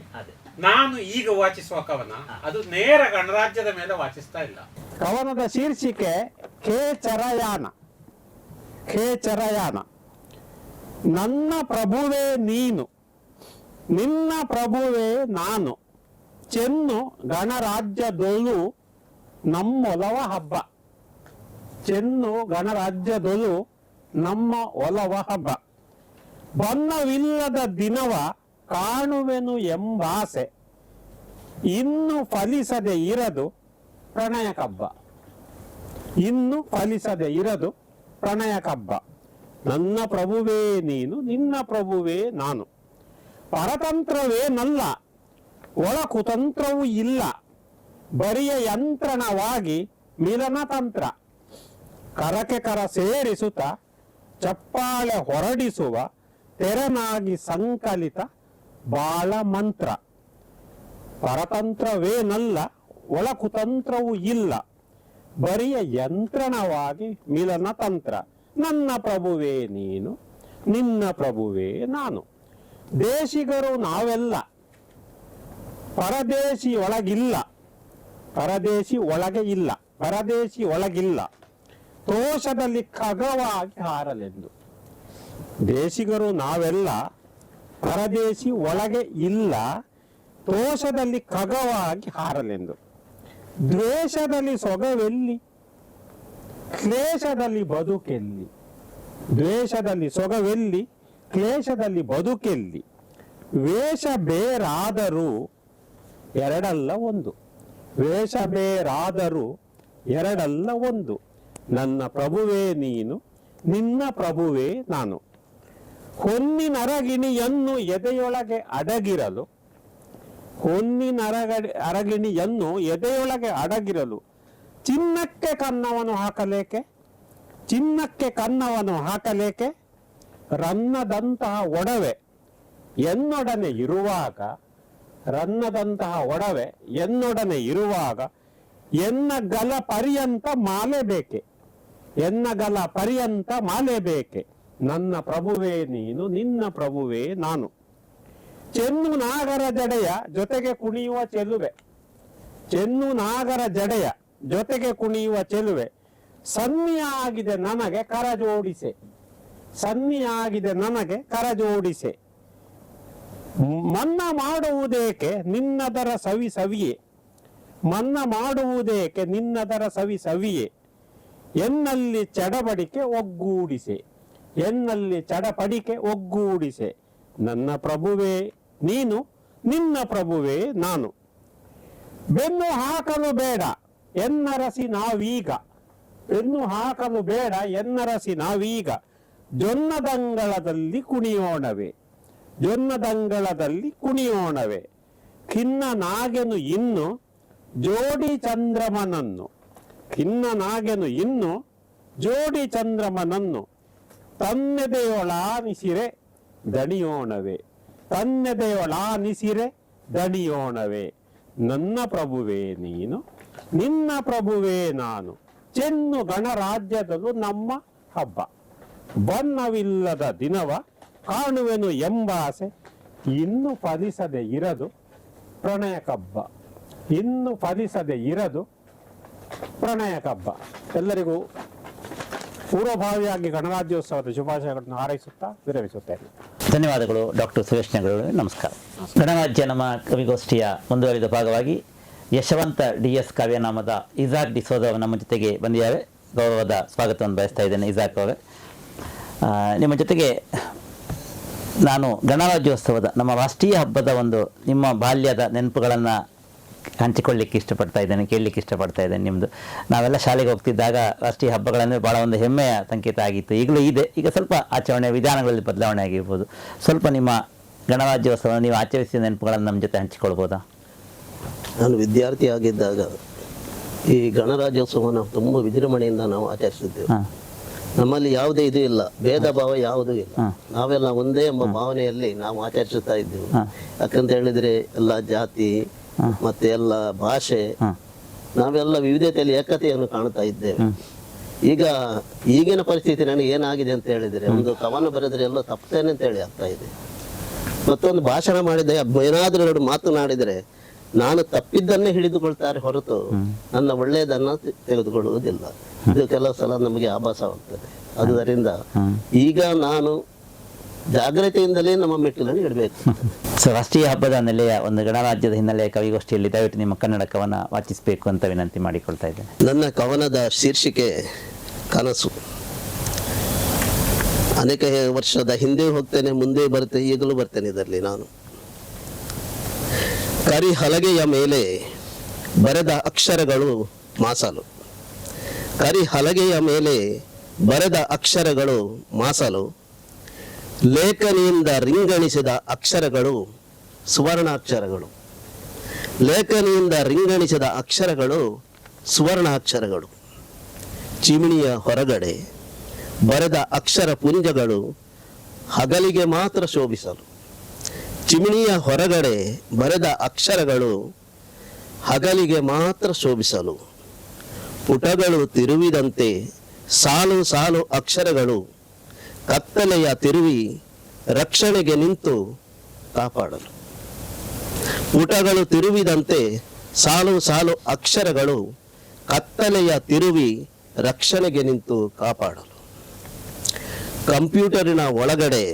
ನಾನು ಈಗ ವಾಚಿಸುವ ಕವನ ಅದು ನೇರ ಗಣರಾಜ್ಯದ ಮೇಲೆ ವಾಚಿಸ್ತಾ ಇಲ್ಲ. ಕವನದ ಶೀರ್ಷಿಕೆ ಖೇಚರಯಾನ. ನನ್ನ ಪ್ರಭುವೇ ನೀನು, ನಿನ್ನ ಪ್ರಭುವೇ ನಾನು, ಚೆನ್ನು ಗಣರಾಜ್ಯದೊಳು ನಮ್ಮೊಲವ ಹಬ್ಬ. ಚೆನ್ನು ಗಣರಾಜ್ಯದೊಳು ನಮ್ಮ ಒಲವ ಹಬ್ಬ. ಬಣ್ಣವಿಲ್ಲದ ದಿನವ ಕಾಣುವೆನು ಎಂಬಾಸೆ, ಇನ್ನು ಫಲಿಸದೆ ಇರದು ಪ್ರಣಯ ಕಬ್ಬ. ಇನ್ನು ಫಲಿಸದೆ ಇರದು ಪ್ರಣಯ ಕಬ್ಬ. ನನ್ನ ಪ್ರಭುವೇ ನೀನು, ನಿನ್ನ ಪ್ರಭುವೇ ನಾನು. ಪರತಂತ್ರವೇನಲ್ಲ, ಒಳ ಕುತಂತ್ರವೂ ಇಲ್ಲ, ಬರಿಯ ಯಂತ್ರಣವಾಗಿ ಮಿಲನ ತಂತ್ರ. ಕರಕೆ ಕರ ಸೇರಿಸುತ್ತ ಚಪ್ಪಾಳೆ ಹೊರಡಿಸುವ ತೆರನಾಗಿ ಸಂಕಲಿತ ಬಾಳ ಮಂತ್ರ. ಪರತಂತ್ರವೇನಲ್ಲ, ಒಳ ಕುತಂತ್ರವೂ ಇಲ್ಲ, ಬರಿಯ ಯಂತ್ರಣವಾಗಿ ಮಿಲನ ತಂತ್ರ. ನನ್ನ ಪ್ರಭುವೇ ನೀನು, ನಿನ್ನ ಪ್ರಭುವೇ ನಾನು. ದೇಶಿಗರು ನಾವೆಲ್ಲ, ಪರದೇಶಿ ಒಳಗಿಲ್ಲ, ಪರದೇಶಿ ಒಳಗೆ ಇಲ್ಲ, ಪರದೇಶಿ ಒಳಗಿಲ್ಲ, ತೋಷದಲ್ಲಿ ಖಗವಾಗಿ ಹಾರಲೆಂದು. ದೇಶಿಗರು ನಾವೆಲ್ಲ, ಪರದೇಶಿ ಒಳಗೆ ಇಲ್ಲ, ತೋಷದಲ್ಲಿ ಖಗವಾಗಿ ಹಾರಲೆಂದು. ದ್ವೇಷದಲ್ಲಿ ಸೊಗವೆಲ್ಲಿ, ಕ್ಲೇಶದಲ್ಲಿ ಬದುಕೆಲ್ಲಿ. ದ್ವೇಷದಲ್ಲಿ ಸೊಗವೆಲ್ಲಿ, ಕ್ಲೇಶದಲ್ಲಿ ಬದುಕೆಲ್ಲಿ. ವೇಷ ಬೇರಾದರೂ ಎರಡಲ್ಲ ಒಂದು, ವೇಷ ಬೇರಾದರೂ ಎರಡಲ್ಲ ಒಂದು. ನನ್ನ ಪ್ರಭುವೇ ನೀನು, ನಿನ್ನ ಪ್ರಭುವೇ ನಾನು. ಹೊನ್ನಿನರಗಿಣಿಯನ್ನು ಎದೆಯೊಳಗೆ ಅಡಗಿರಲು, ಹೊನ್ನಿನರಗಿಣಿಯನ್ನು ಎದೆಯೊಳಗೆ ಅಡಗಿರಲು ಚಿನ್ನಕ್ಕೆ ಕನ್ನವನ್ನು ಹಾಕಲೇಕೆ, ಚಿನ್ನಕ್ಕೆ ಕನ್ನವನ್ನು ಹಾಕಲೇಕೆ. ರನ್ನದಂತಹ ಒಡವೆ ಎನ್ನೊಡನೆ ಇರುವಾಗ, ರನ್ನದಂತಹ ಒಡವೆ ಎನ್ನೊಡನೆ ಇರುವಾಗ ಎನ್ನ ಗಲ ಪರ್ಯಂತ ಮಾಲೆ ಬೇಕೆ, ಎನ್ನ ಗಲ ಪರ್ಯಂತ ಮಾಲೆ ಬೇಕೆ. ನನ್ನ ಪ್ರಭುವೇ ನೀನು, ನಿನ್ನ ಪ್ರಭುವೇ ನಾನು. ಚೆನ್ನು ನಾಗರ ಜಡೆಯ ಜೊತೆಗೆ ಕುಣಿಯುವ ಚೆಲುವೆ, ಚೆನ್ನು ನಾಗರ ಜಡೆಯ ಜೊತೆಗೆ ಕುಣಿಯುವ ಚೆಲುವೆ. ಸನ್ನಿಯಾಗಿದೆ ನನಗೆ ಕರ ಜೋಡಿಸೆ, ಸನ್ನಿಯಾಗಿದೆ ನನಗೆ ಕರ ಜೋಡಿಸೆ. ಮನ್ನ ಮಾಡುವುದೇಕೆ ನಿನ್ನದರ ಸವಿ ಸವಿಯೇ, ಮನ್ನ ಮಾಡುವುದೇಕೆ ನಿನ್ನದರ ಸವಿ ಸವಿಯೇ. ಎನ್ನಲ್ಲಿ ಚಡಬಡಿಕೆ ಒಗ್ಗೂಡಿಸೆ, ಎನ್ನಲ್ಲಿ ಚಡಪಡಿಕೆ ಒಗ್ಗೂಡಿಸೆ. ನನ್ನ ಪ್ರಭುವೇ ನೀನು, ನಿನ್ನ ಪ್ರಭುವೇ ನಾನು. ಬೆನ್ನು ಹಾಕಲು ಬೇಡ ಎನ್ನರಸಿ ನಾವೀಗ, ಬೆನ್ನು ಹಾಕಲು ಬೇಡ ಎನ್ನರಸಿ ನಾವೀಗ. ಜೊನ್ನದಂಗಳದಲ್ಲಿ ಕುಣಿಯೋಣವೇ, ಜೊನ್ನದಂಗಳದಲ್ಲಿ ಕುಣಿಯೋಣವೇ. ಖಿನ್ನ ನಾಗೆನು ಇನ್ನು ಜೋಡಿ ಚಂದ್ರಮನನ್ನು, ಖಿನ್ನ ನಾಗೆನು ಇನ್ನು ಜೋಡಿ ಚಂದ್ರಮನನ್ನು. ತನ್ನೆದೆಯೊಳಾನಿಸಿರೆ ದಣಿಯೋಣವೇ, ತನ್ನೆದೆಯೊಳಾನಿಸಿರೆ ದಣಿಯೋಣವೇ. ನನ್ನ ಪ್ರಭುವೇ ನೀನು, ನಿನ್ನ ಪ್ರಭುವೇ ನಾನು. ಚೆನ್ನು ಗಣರಾಜ್ಯದಲ್ಲೂ ನಮ್ಮ ಹಬ್ಬ, ಬಣ್ಣವಿಲ್ಲದ ದಿನವ ಕಾಣುವೆನು ಎಂಬಾಸೆ. ಇನ್ನು ಫಲಿಸದೆ ಇರದು ಪ್ರಣಯ ಕಬ್ಬ, ಇನ್ನು ಫಲಿಸದೆ ಇರದು ಪ್ರಣಯ ಕಬ್ಬ. ಎಲ್ಲರಿಗೂ ಪೂರ್ವಭಾವಿಯಾಗಿ ಗಣರಾಜ್ಯೋತ್ಸವದ ಶುಭಾಶಯಗಳನ್ನು ಹಾರೈಸುತ್ತಾ ವಿರಮಿಸುತ್ತೇನೆ. ಧನ್ಯವಾದಗಳು ಡಾಕ್ಟರ್ ಸುರೇಶ್ ನೆಗಳೂರು, ನಮಸ್ಕಾರ. ಗಣರಾಜ್ಯ ನಮ್ಮ ಕವಿಗೋಷ್ಠಿಯ ಮುಂದುವರಿದ ಭಾಗವಾಗಿ ಯಶವಂತ DS ಕಾವ್ಯನಾಮದ ಇಸಾಕ್ ಡಿಸೋಜ ನಮ್ಮ ಜೊತೆಗೆ ಬಂದಿದ್ದಾರೆ. ಗೌರವದ ಸ್ವಾಗತವನ್ನು ಬಯಸ್ತಾ ಇದ್ದೇನೆ ಇಸಾಕ್ ಅವರೇ. ನಿಮ್ಮ ಜೊತೆಗೆ ನಾನು ಗಣರಾಜ್ಯೋತ್ಸವದ ನಮ್ಮ ರಾಷ್ಟ್ರೀಯ ಹಬ್ಬದ ಒಂದು ನಿಮ್ಮ ಬಾಲ್ಯದ ನೆನಪುಗಳನ್ನು ಹಂಚಿಕೊಳ್ಳಿಕ್ಕೆ ಇಷ್ಟಪಡ್ತಾ ಇದ್ದೇನೆ, ಕೇಳಲಿಕ್ಕೆ ಇಷ್ಟಪಡ್ತಾ ಇದ್ದೇನೆ. ನಿಮ್ಮದು ನಾವೆಲ್ಲ ಶಾಲೆಗೆ ಹೋಗ್ತಿದ್ದಾಗ ರಾಷ್ಟ್ರೀಯ ಹಬ್ಬಗಳಂದರೆ ಭಾಳ ಒಂದು ಹೆಮ್ಮೆಯ ಸಂಕೇತ ಆಗಿತ್ತು, ಈಗಲೂ ಇದೆ. ಈಗ ಸ್ವಲ್ಪ ಆಚರಣೆ ವಿಧಾನಗಳಲ್ಲಿ ಬದಲಾವಣೆ ಆಗಿರ್ಬೋದು. ಸ್ವಲ್ಪ ನಿಮ್ಮ ಗಣರಾಜ್ಯೋತ್ಸವ ನೀವು ಆಚರಿಸಿದ ನೆನಪುಗಳನ್ನು ನಮ್ಮ ಜೊತೆ ಹಂಚಿಕೊಳ್ಬೋದಾ? ನಾನು ವಿದ್ಯಾರ್ಥಿ ಆಗಿದ್ದಾಗ ಈ ಗಣರಾಜ್ಯೋತ್ಸವ ನಾವು ತುಂಬ ವಿಜೃಂಭಣೆಯಿಂದ ನಾವು ಆಚರಿಸಿದ್ದೇವೆ. ನಮ್ಮಲ್ಲಿ ಯಾವುದೇ ಇದು ಇಲ್ಲ, ಭೇದ ಭಾವ ಯಾವುದೂ ಇಲ್ಲ. ನಾವೆಲ್ಲ ಒಂದೇ ಎಂಬ ಭಾವನೆಯಲ್ಲಿ ನಾವು ಆಚರಿಸುತ್ತಾ ಇದ್ದೇವೆ. ಯಾಕಂತ ಹೇಳಿದ್ರೆ ಎಲ್ಲ ಜಾತಿ ಮತ್ತೆ ಎಲ್ಲ ಭಾಷೆ, ನಾವೆಲ್ಲ ವಿವಿಧತೆಯಲ್ಲಿ ಏಕತೆಯನ್ನು ಕಾಣ್ತಾ ಇದ್ದೇವೆ. ಈಗ ಈಗಿನ ಪರಿಸ್ಥಿತಿ ನನಗೆ ಏನಾಗಿದೆ ಅಂತ ಹೇಳಿದ್ರೆ, ಒಂದು ಕವನ ಬರೆದ್ರೆ ಎಲ್ಲ ತಪ್ಪೇನೆ ಅಂತ ಹೇಳಿ ಆಗ್ತಾ ಇದೆ. ಮತ್ತೊಂದು ಭಾಷಣ ಮಾಡಿದ್ರೆ ಏನಾದ್ರೂ ಎರಡು ಮಾತನಾಡಿದರೆ ನಾನು ತಪ್ಪಿದ್ದನ್ನೇ ಹಿಡಿದುಕೊಳ್ತಾರೆ ಹೊರತು ನನ್ನ ಒಳ್ಳೆಯದನ್ನ ತೆಗೆದುಕೊಳ್ಳುವುದಿಲ್ಲ. ಇದು ಕೆಲವು ಸಲ ನಮಗೆ ಆಭಾಸವಾಗ್ತದೆ. ಆದ್ದರಿಂದ ಈಗ ನಾನು ಜಾಗ್ರತೆಯಿಂದಲೇ ನಮ್ಮ ಮೆಟ್ಟಿಲನ್ನು ಇಡಬೇಕು. ಸೊ ರಾಷ್ಟ್ರೀಯ ಹಬ್ಬದ ನೆಲೆಯ ಒಂದು ಗಣರಾಜ್ಯದ ಹಿನ್ನೆಲೆಯ ಕವಿಗೋಷ್ಠಿಯಲ್ಲಿ ದಯವಿಟ್ಟು ನಿಮ್ಮ ಕನ್ನಡ ಕವನ ವಾಚಿಸಬೇಕು ಅಂತ ವಿನಂತಿ ಮಾಡಿಕೊಳ್ತಾ ಇದ್ದೇನೆ. ನನ್ನ ಕವನದ ಶೀರ್ಷಿಕೆ ಕನಸು. ಅನೇಕ ವರ್ಷದ ಹಿಂದೆ ಹೋಗ್ತೇನೆ, ಮುಂದೆ ಬರ್ತೇನೆ, ಈಗಲೂ ಬರ್ತೇನೆ ಇದರಲ್ಲಿ ನಾನು. ಕರಿ ಹಲಗೆಯ ಮೇಲೆ ಬರೆದ ಅಕ್ಷರಗಳು ಮಾಸಲು, ಕರಿ ಹಲಗೆಯ ಮೇಲೆ ಬರೆದ ಅಕ್ಷರಗಳು ಮಾಸಲು, ಲೇಖನಿಯಿಂದ ರಿಂಗಣಿಸಿದ ಅಕ್ಷರಗಳು ಸುವರ್ಣಾಕ್ಷರಗಳು. ಲೇಖನಿಯಿಂದ ರಿಂಗಣಿಸಿದ ಅಕ್ಷರಗಳು ಸುವರ್ಣಾಕ್ಷರಗಳು. ಚಿಮಿಣಿಯ ಹೊರಗಡೆ ಬರೆದ ಅಕ್ಷರ ಪುಂಜಗಳು ಹಗಲಿಗೆ ಮಾತ್ರ ಶೋಭಿಸಲು. ಚಿಮಿಣಿಯ ಹೊರಗಡೆ ಬರೆದ ಅಕ್ಷರಗಳು ಹಗಲಿಗೆ ಮಾತ್ರ ಶೋಭಿಸಲು. ಪುಟಗಳು ತಿರುವಿದಂತೆ ಸಾಲು ಸಾಲು ಅಕ್ಷರಗಳು ಕತ್ತಲೆಯ ತಿರುವಿ ರಕ್ಷಣೆಗೆ ನಿಂತು ಕಾಪಾಡಲು. ಪುಟಗಳು ತಿರುವಿದಂತೆ ಸಾಲು ಸಾಲು ಅಕ್ಷರಗಳು ಕತ್ತಲೆಯ ತಿರುವಿ ರಕ್ಷಣೆಗೆ ನಿಂತು ಕಾಪಾಡಲು. ಕಂಪ್ಯೂಟರಿನ ಒಳಗಡೆ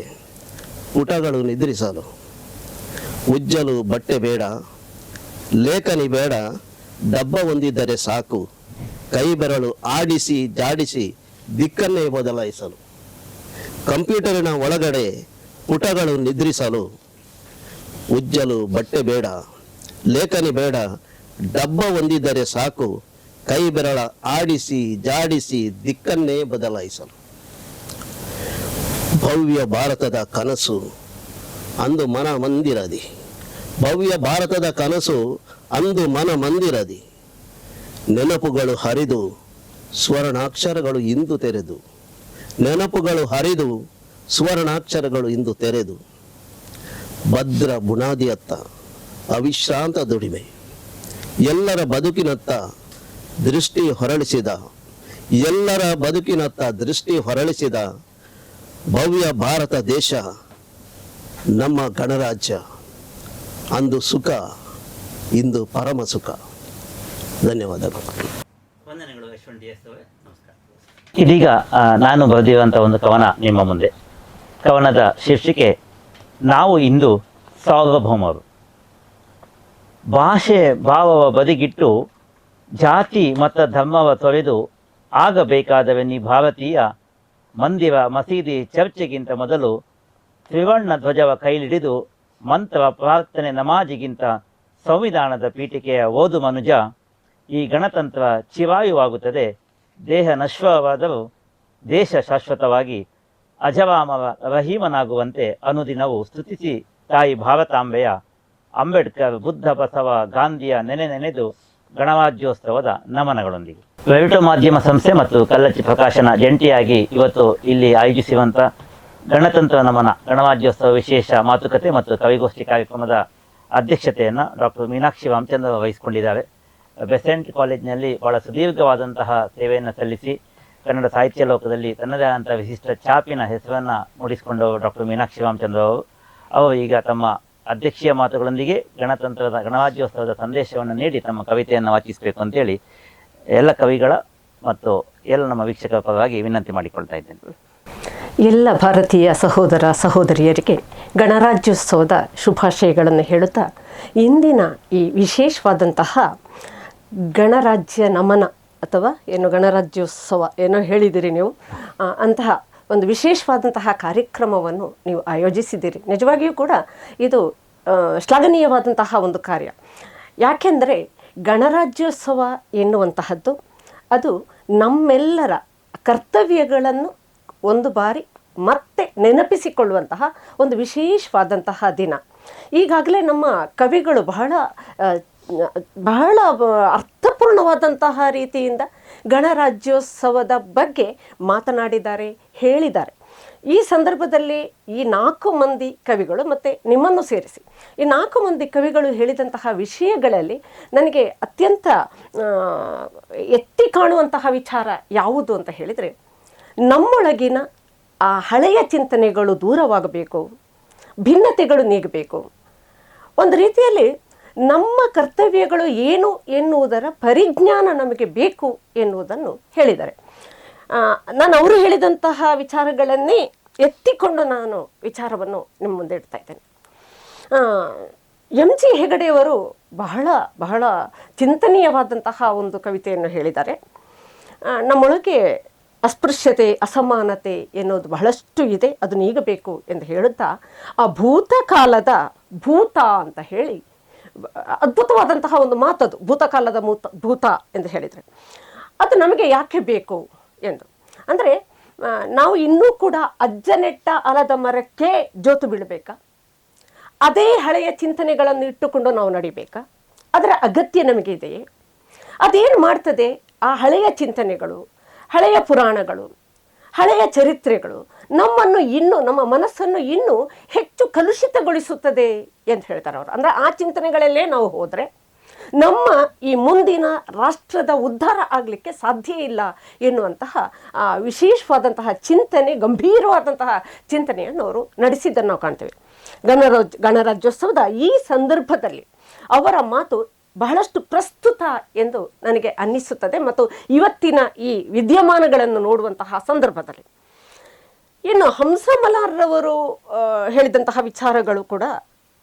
ಪುಟಗಳು ನಿದ್ರಿಸಲು. ಉಜ್ಜಲು ಬಟ್ಟೆ ಬೇಡ, ಲೇಖನಿ ಬೇಡ, ಡಬ್ಬ ಹೊಂದಿದ್ದರೆ ಸಾಕು. ಕೈ ಬೆರಳು ಆಡಿಸಿ ಜಾಡಿಸಿ ದಿಕ್ಕನ್ನೇ ಬದಲಾಯಿಸಲು. ಕಂಪ್ಯೂಟರಿನ ಒಳಗಡೆ ಪುಟಗಳು ನಿದ್ರಿಸಲು. ಉಜ್ಜಲು ಬಟ್ಟೆ ಬೇಡ, ಲೇಖನಿ ಬೇಡ, ಡಬ್ಬ ಹೊಂದಿದ್ದರೆ ಸಾಕು. ಕೈ ಬೆರಳ ಆಡಿಸಿ ಜಾಡಿಸಿ ದಿಕ್ಕನ್ನೇ ಬದಲಾಯಿಸಲು. ಭವ್ಯ ಭಾರತದ ಕನಸು ಅಂದು ಮನ ಮಂದಿರದಿ. ಭವ್ಯ ಭಾರತದ ಕನಸು ಅಂದು ಮನ ಮಂದಿರದಿ. ನೆನಪುಗಳು ಹರಿದು ಸ್ವರ್ಣಾಕ್ಷರಗಳು ಇಂದು ತೆರೆದು. ನೆನಪುಗಳು ಹರಿದು ಸ್ವರ್ಣಾಕ್ಷರಗಳು ಇಂದು ತೆರೆದು. ಭದ್ರ ಬುನಾದಿಯತ್ತ ಅವಿಶ್ರಾಂತ ದುಡಿಮೆ. ಎಲ್ಲರ ಬದುಕಿನತ್ತ ದೃಷ್ಟಿ ಹೊರಳಿಸಿದ. ಎಲ್ಲರ ಬದುಕಿನತ್ತ ದೃಷ್ಟಿ ಹೊರಳಿಸಿದ ಭವ್ಯ ಭಾರತ ದೇಶ ನಮ್ಮ ಗಣರಾಜ್ಯ. ಅಂದು ಸುಖ, ಇಂದು ಪರಮ ಸುಖ. ಧನ್ಯವಾದಗಳು. ವಂದನೆಗಳು ಯಶವಂತ್ ಡಿ ಎಸ್ ಅವರೇ, ನಮಸ್ಕಾರ. ಇದೀಗ ನಾನು ಬರೆದಿರುವಂಥ ಒಂದು ಕವನ ನಿಮ್ಮ ಮುಂದೆ. ಕವನದ ಶೀರ್ಷಿಕೆ ನಾವು ಇಂದು ಸಾರ್ವಭೌಮರು. ಭಾಷೆ ಭಾವವ ಬದಿಗಿಟ್ಟು ಜಾತಿ ಮತ್ತು ಧರ್ಮವ ತೊರೆದು ಆಗಬೇಕಾದವೆನ್ನಿ ಭಾರತೀಯ ಮಂದಿರ ಮಸೀದಿ ಚರ್ಚೆಗಿಂತ ಮೊದಲು ತ್ರಿವರ್ಣ ಧ್ವಜವ ಕೈಲಿಡಿದು ಮಂತ್ರ ಪ್ರಾರ್ಥನೆ ನಮಾಜಿಗಿಂತ ಸಂವಿಧಾನದ ಪೀಠಿಕೆಯ ಓದು ಮನುಜ. ಈ ಗಣತಂತ್ರ ಚಿರಾಯುವಾಗುತ್ತದೆ, ದೇಹ ನಶ್ವರವಾದರೂ ದೇಶ ಶಾಶ್ವತವಾಗಿ ಅಜರಾಮರ ರಹೀಮನಾಗುವಂತೆ ಅನುದಿನವೂ ಸ್ತುತಿಸಿ ತಾಯಿ ಭಾರತಾಂಬೆಯ. ಅಂಬೇಡ್ಕರ್, ಬುದ್ಧ, ಬಸವ, ಗಾಂಧಿಯ ನೆನೆದು ಗಣರಾಜ್ಯೋತ್ಸವದ ನಮನಗಳೊಂದಿಗೆ. ವೆಲ್ಟೋ ಮಾಧ್ಯಮ ಸಂಸ್ಥೆ ಮತ್ತು ಕಲ್ಲಚ್ಚಿ ಪ್ರಕಾಶನ ಜಂಟಿಯಾಗಿ ಇವತ್ತು ಇಲ್ಲಿ ಆಯೋಜಿಸುವಂಥ ಗಣತಂತ್ರ ನಮನ ಗಣರಾಜ್ಯೋತ್ಸವ ವಿಶೇಷ ಮಾತುಕತೆ ಮತ್ತು ಕವಿಗೋಷ್ಠಿ ಕಾರ್ಯಕ್ರಮದ ಅಧ್ಯಕ್ಷತೆಯನ್ನು ಡಾಕ್ಟರ್ ಮೀನಾಕ್ಷಿ ರಾಮಚಂದ್ರ ವಹಿಸಿಕೊಂಡಿದ್ದಾರೆ. ಬೆಸೆಂಟ್ ಕಾಲೇಜಿನಲ್ಲಿ ಬಹಳ ಸುದೀರ್ಘವಾದಂತಹ ಸೇವೆಯನ್ನು ಸಲ್ಲಿಸಿ ಕನ್ನಡ ಸಾಹಿತ್ಯ ಲೋಕದಲ್ಲಿ ತನ್ನದೇ ಆದಂಥ ವಿಶಿಷ್ಟ ಛಾಪಿನ ಹೆಸರನ್ನು ಮೂಡಿಸಿಕೊಂಡವರು ಡಾಕ್ಟರ್ ಮೀನಾಕ್ಷಿ ರಾಮಚಂದ್ರ ಅವರು ಈಗ ತಮ್ಮ ಅಧ್ಯಕ್ಷೀಯ ಮಾತುಗಳೊಂದಿಗೆ ಗಣತಂತ್ರದ ಗಣರಾಜ್ಯೋತ್ಸವದ ಸಂದೇಶವನ್ನು ನೀಡಿ ತಮ್ಮ ಕವಿತೆಯನ್ನು ವಾಚಿಸಬೇಕು ಅಂತೇಳಿ ಎಲ್ಲ ಕವಿಗಳ ಮತ್ತು ಎಲ್ಲ ನಮ್ಮ ವೀಕ್ಷಕರ ಪರವಾಗಿ ವಿನಂತಿ ಮಾಡಿಕೊಳ್ತಾ ಇದ್ದೇನೆ. ಎಲ್ಲ ಭಾರತೀಯ ಸಹೋದರ ಸಹೋದರಿಯರಿಗೆ ಗಣರಾಜ್ಯೋತ್ಸವದ ಶುಭಾಶಯಗಳನ್ನು ಹೇಳುತ್ತಾ, ಇಂದಿನ ಈ ವಿಶೇಷವಾದಂತಹ ಗಣರಾಜ್ಯ ನಮನ ಅಥವಾ ಏನು ಗಣರಾಜ್ಯೋತ್ಸವ ಏನೋ ಹೇಳಿದಿರಿ ನೀವು, ಅಂತಹ ಒಂದು ವಿಶೇಷವಾದಂತಹ ಕಾರ್ಯಕ್ರಮವನ್ನು ನೀವು ಆಯೋಜಿಸಿದ್ದೀರಿ. ನಿಜವಾಗಿಯೂ ಕೂಡ ಇದು ಶ್ಲಾಘನೀಯವಾದಂತಹ ಒಂದು ಕಾರ್ಯ. ಯಾಕೆಂದರೆ ಗಣರಾಜ್ಯೋತ್ಸವ ಎನ್ನುವಂತಹದ್ದು ಅದು ನಮ್ಮೆಲ್ಲರ ಕರ್ತವ್ಯಗಳನ್ನು ಒಂದು ಬಾರಿ ಮತ್ತೆ ನೆನಪಿಸಿಕೊಳ್ಳುವಂತಹ ಒಂದು ವಿಶೇಷವಾದಂತಹ ದಿನ. ಈಗಾಗಲೇ ನಮ್ಮ ಕವಿಗಳು ಬಹಳ ಅರ್ಥಪೂರ್ಣವಾದಂತಹ ರೀತಿಯಿಂದ ಗಣರಾಜ್ಯೋತ್ಸವದ ಬಗ್ಗೆ ಮಾತನಾಡಿದ್ದಾರೆ, ಹೇಳಿದ್ದಾರೆ. ಈ ಸಂದರ್ಭದಲ್ಲಿ ಈ 4 ಮಂದಿ ಕವಿಗಳು ಮತ್ತು ನಿಮ್ಮನ್ನು ಸೇರಿಸಿ ಈ 4 ಮಂದಿ ಕವಿಗಳು ಹೇಳಿದಂತಹ ವಿಷಯಗಳಲ್ಲಿ ನನಗೆ ಅತ್ಯಂತ ಎತ್ತಿ ಕಾಣುವಂತಹ ವಿಚಾರ ಯಾವುದು ಅಂತ ಹೇಳಿದರೆ, ನಮ್ಮೊಳಗಿನ ಆ ಹಳೆಯ ಚಿಂತನೆಗಳು ದೂರವಾಗಬೇಕು, ಭಿನ್ನತೆಗಳು ನೀಗಬೇಕು. ಒಂದು ರೀತಿಯಲ್ಲಿ ನಮ್ಮ ಕರ್ತವ್ಯಗಳು ಏನು ಎನ್ನುವುದರ ಪರಿಜ್ಞಾನ ನಮಗೆ ಬೇಕು ಎನ್ನುವುದನ್ನು ಹೇಳಿದ್ದಾರೆ. ನಾನು ಅವರು ಹೇಳಿದಂತಹ ವಿಚಾರಗಳನ್ನೇ ಎತ್ತಿಕೊಂಡು ನಾನು ವಿಚಾರವನ್ನು ನಿಮ್ಮ ಮುಂದೆ ಇಡ್ತಾ ಇದ್ದೇನೆ. ಎಂ ಜಿ ಹೆಗಡೆಯವರು ಬಹಳ ಚಿಂತನೀಯವಾದಂತಹ ಒಂದು ಕವಿತೆಯನ್ನು ಹೇಳಿದ್ದಾರೆ. ನಮ್ಮೊಳಗೆ ಅಸ್ಪೃಶ್ಯತೆ, ಅಸಮಾನತೆ ಎನ್ನುವುದು ಬಹಳಷ್ಟು ಇದೆ, ಅದು ನೀಗಬೇಕು ಎಂದು ಹೇಳುತ್ತಾ ಆ ಭೂತಕಾಲದ ಭೂತ ಅಂತ ಹೇಳಿ ಅದ್ಭುತವಾದಂತಹ ಒಂದು ಮಾತದು. ಭೂತಕಾಲದ ಭೂತ ಎಂದು ಹೇಳಿದರೆ ಅದು ನಮಗೆ ಯಾಕೆ ಬೇಕು ಎಂದು. ಅಂದರೆ ನಾವು ಇನ್ನೂ ಕೂಡ ಅಜ್ಜನೆಟ್ಟ ಆಲದ ಮರಕ್ಕೆ ಜೋತು ಬೀಳಬೇಕಾ? ಅದೇ ಹಳೆಯ ಚಿಂತನೆಗಳನ್ನು ಇಟ್ಟುಕೊಂಡು ನಾವು ನಡಿಬೇಕಾ? ಅದರ ಅಗತ್ಯ ನಮಗೆ ಇದೆಯೇ? ಅದೇನು ಮಾಡ್ತದೆ? ಆ ಹಳೆಯ ಚಿಂತನೆಗಳು, ಹಳೆಯ ಪುರಾಣಗಳು, ಹಳೆಯ ಚರಿತ್ರೆಗಳು ನಮ್ಮನ್ನು ಇನ್ನೂ, ನಮ್ಮ ಮನಸ್ಸನ್ನು ಇನ್ನೂ ಹೆಚ್ಚು ಕಲುಷಿತಗೊಳಿಸುತ್ತದೆ ಅಂತ ಹೇಳ್ತಾರೆ ಅವರು. ಅಂದರೆ ಆ ಚಿಂತನೆಗಳಲ್ಲೇ ನಾವು ಹೋದರೆ ನಮ್ಮ ಈ ಮುಂದಿನ ರಾಷ್ಟ್ರದ ಉದ್ಧಾರ ಆಗಲಿಕ್ಕೆ ಸಾಧ್ಯ ಇಲ್ಲ ಎನ್ನುವಂತಹ ವಿಶೇಷವಾದಂತಹ ಚಿಂತನೆ, ಗಂಭೀರವಾದಂತಹ ಚಿಂತನೆಯನ್ನು ಅವರು ನಡೆಸಿದ್ದನ್ನು ನಾವು ಕಾಣ್ತೇವೆ. ಗಣರಾಜ್ಯೋತ್ಸವದ ಈ ಸಂದರ್ಭದಲ್ಲಿ ಅವರ ಮಾತು ಬಹಳಷ್ಟು ಪ್ರಸ್ತುತ ಎಂದು ನನಗೆ ಅನ್ನಿಸುತ್ತದೆ, ಮತ್ತು ಇವತ್ತಿನ ಈ ವಿದ್ಯಮಾನಗಳನ್ನು ನೋಡುವಂತಹ ಸಂದರ್ಭದಲ್ಲಿ. ಇನ್ನು ಹಂಸಮಲಾರ್ರವರು ಹೇಳಿದಂತಹ ವಿಚಾರಗಳು ಕೂಡ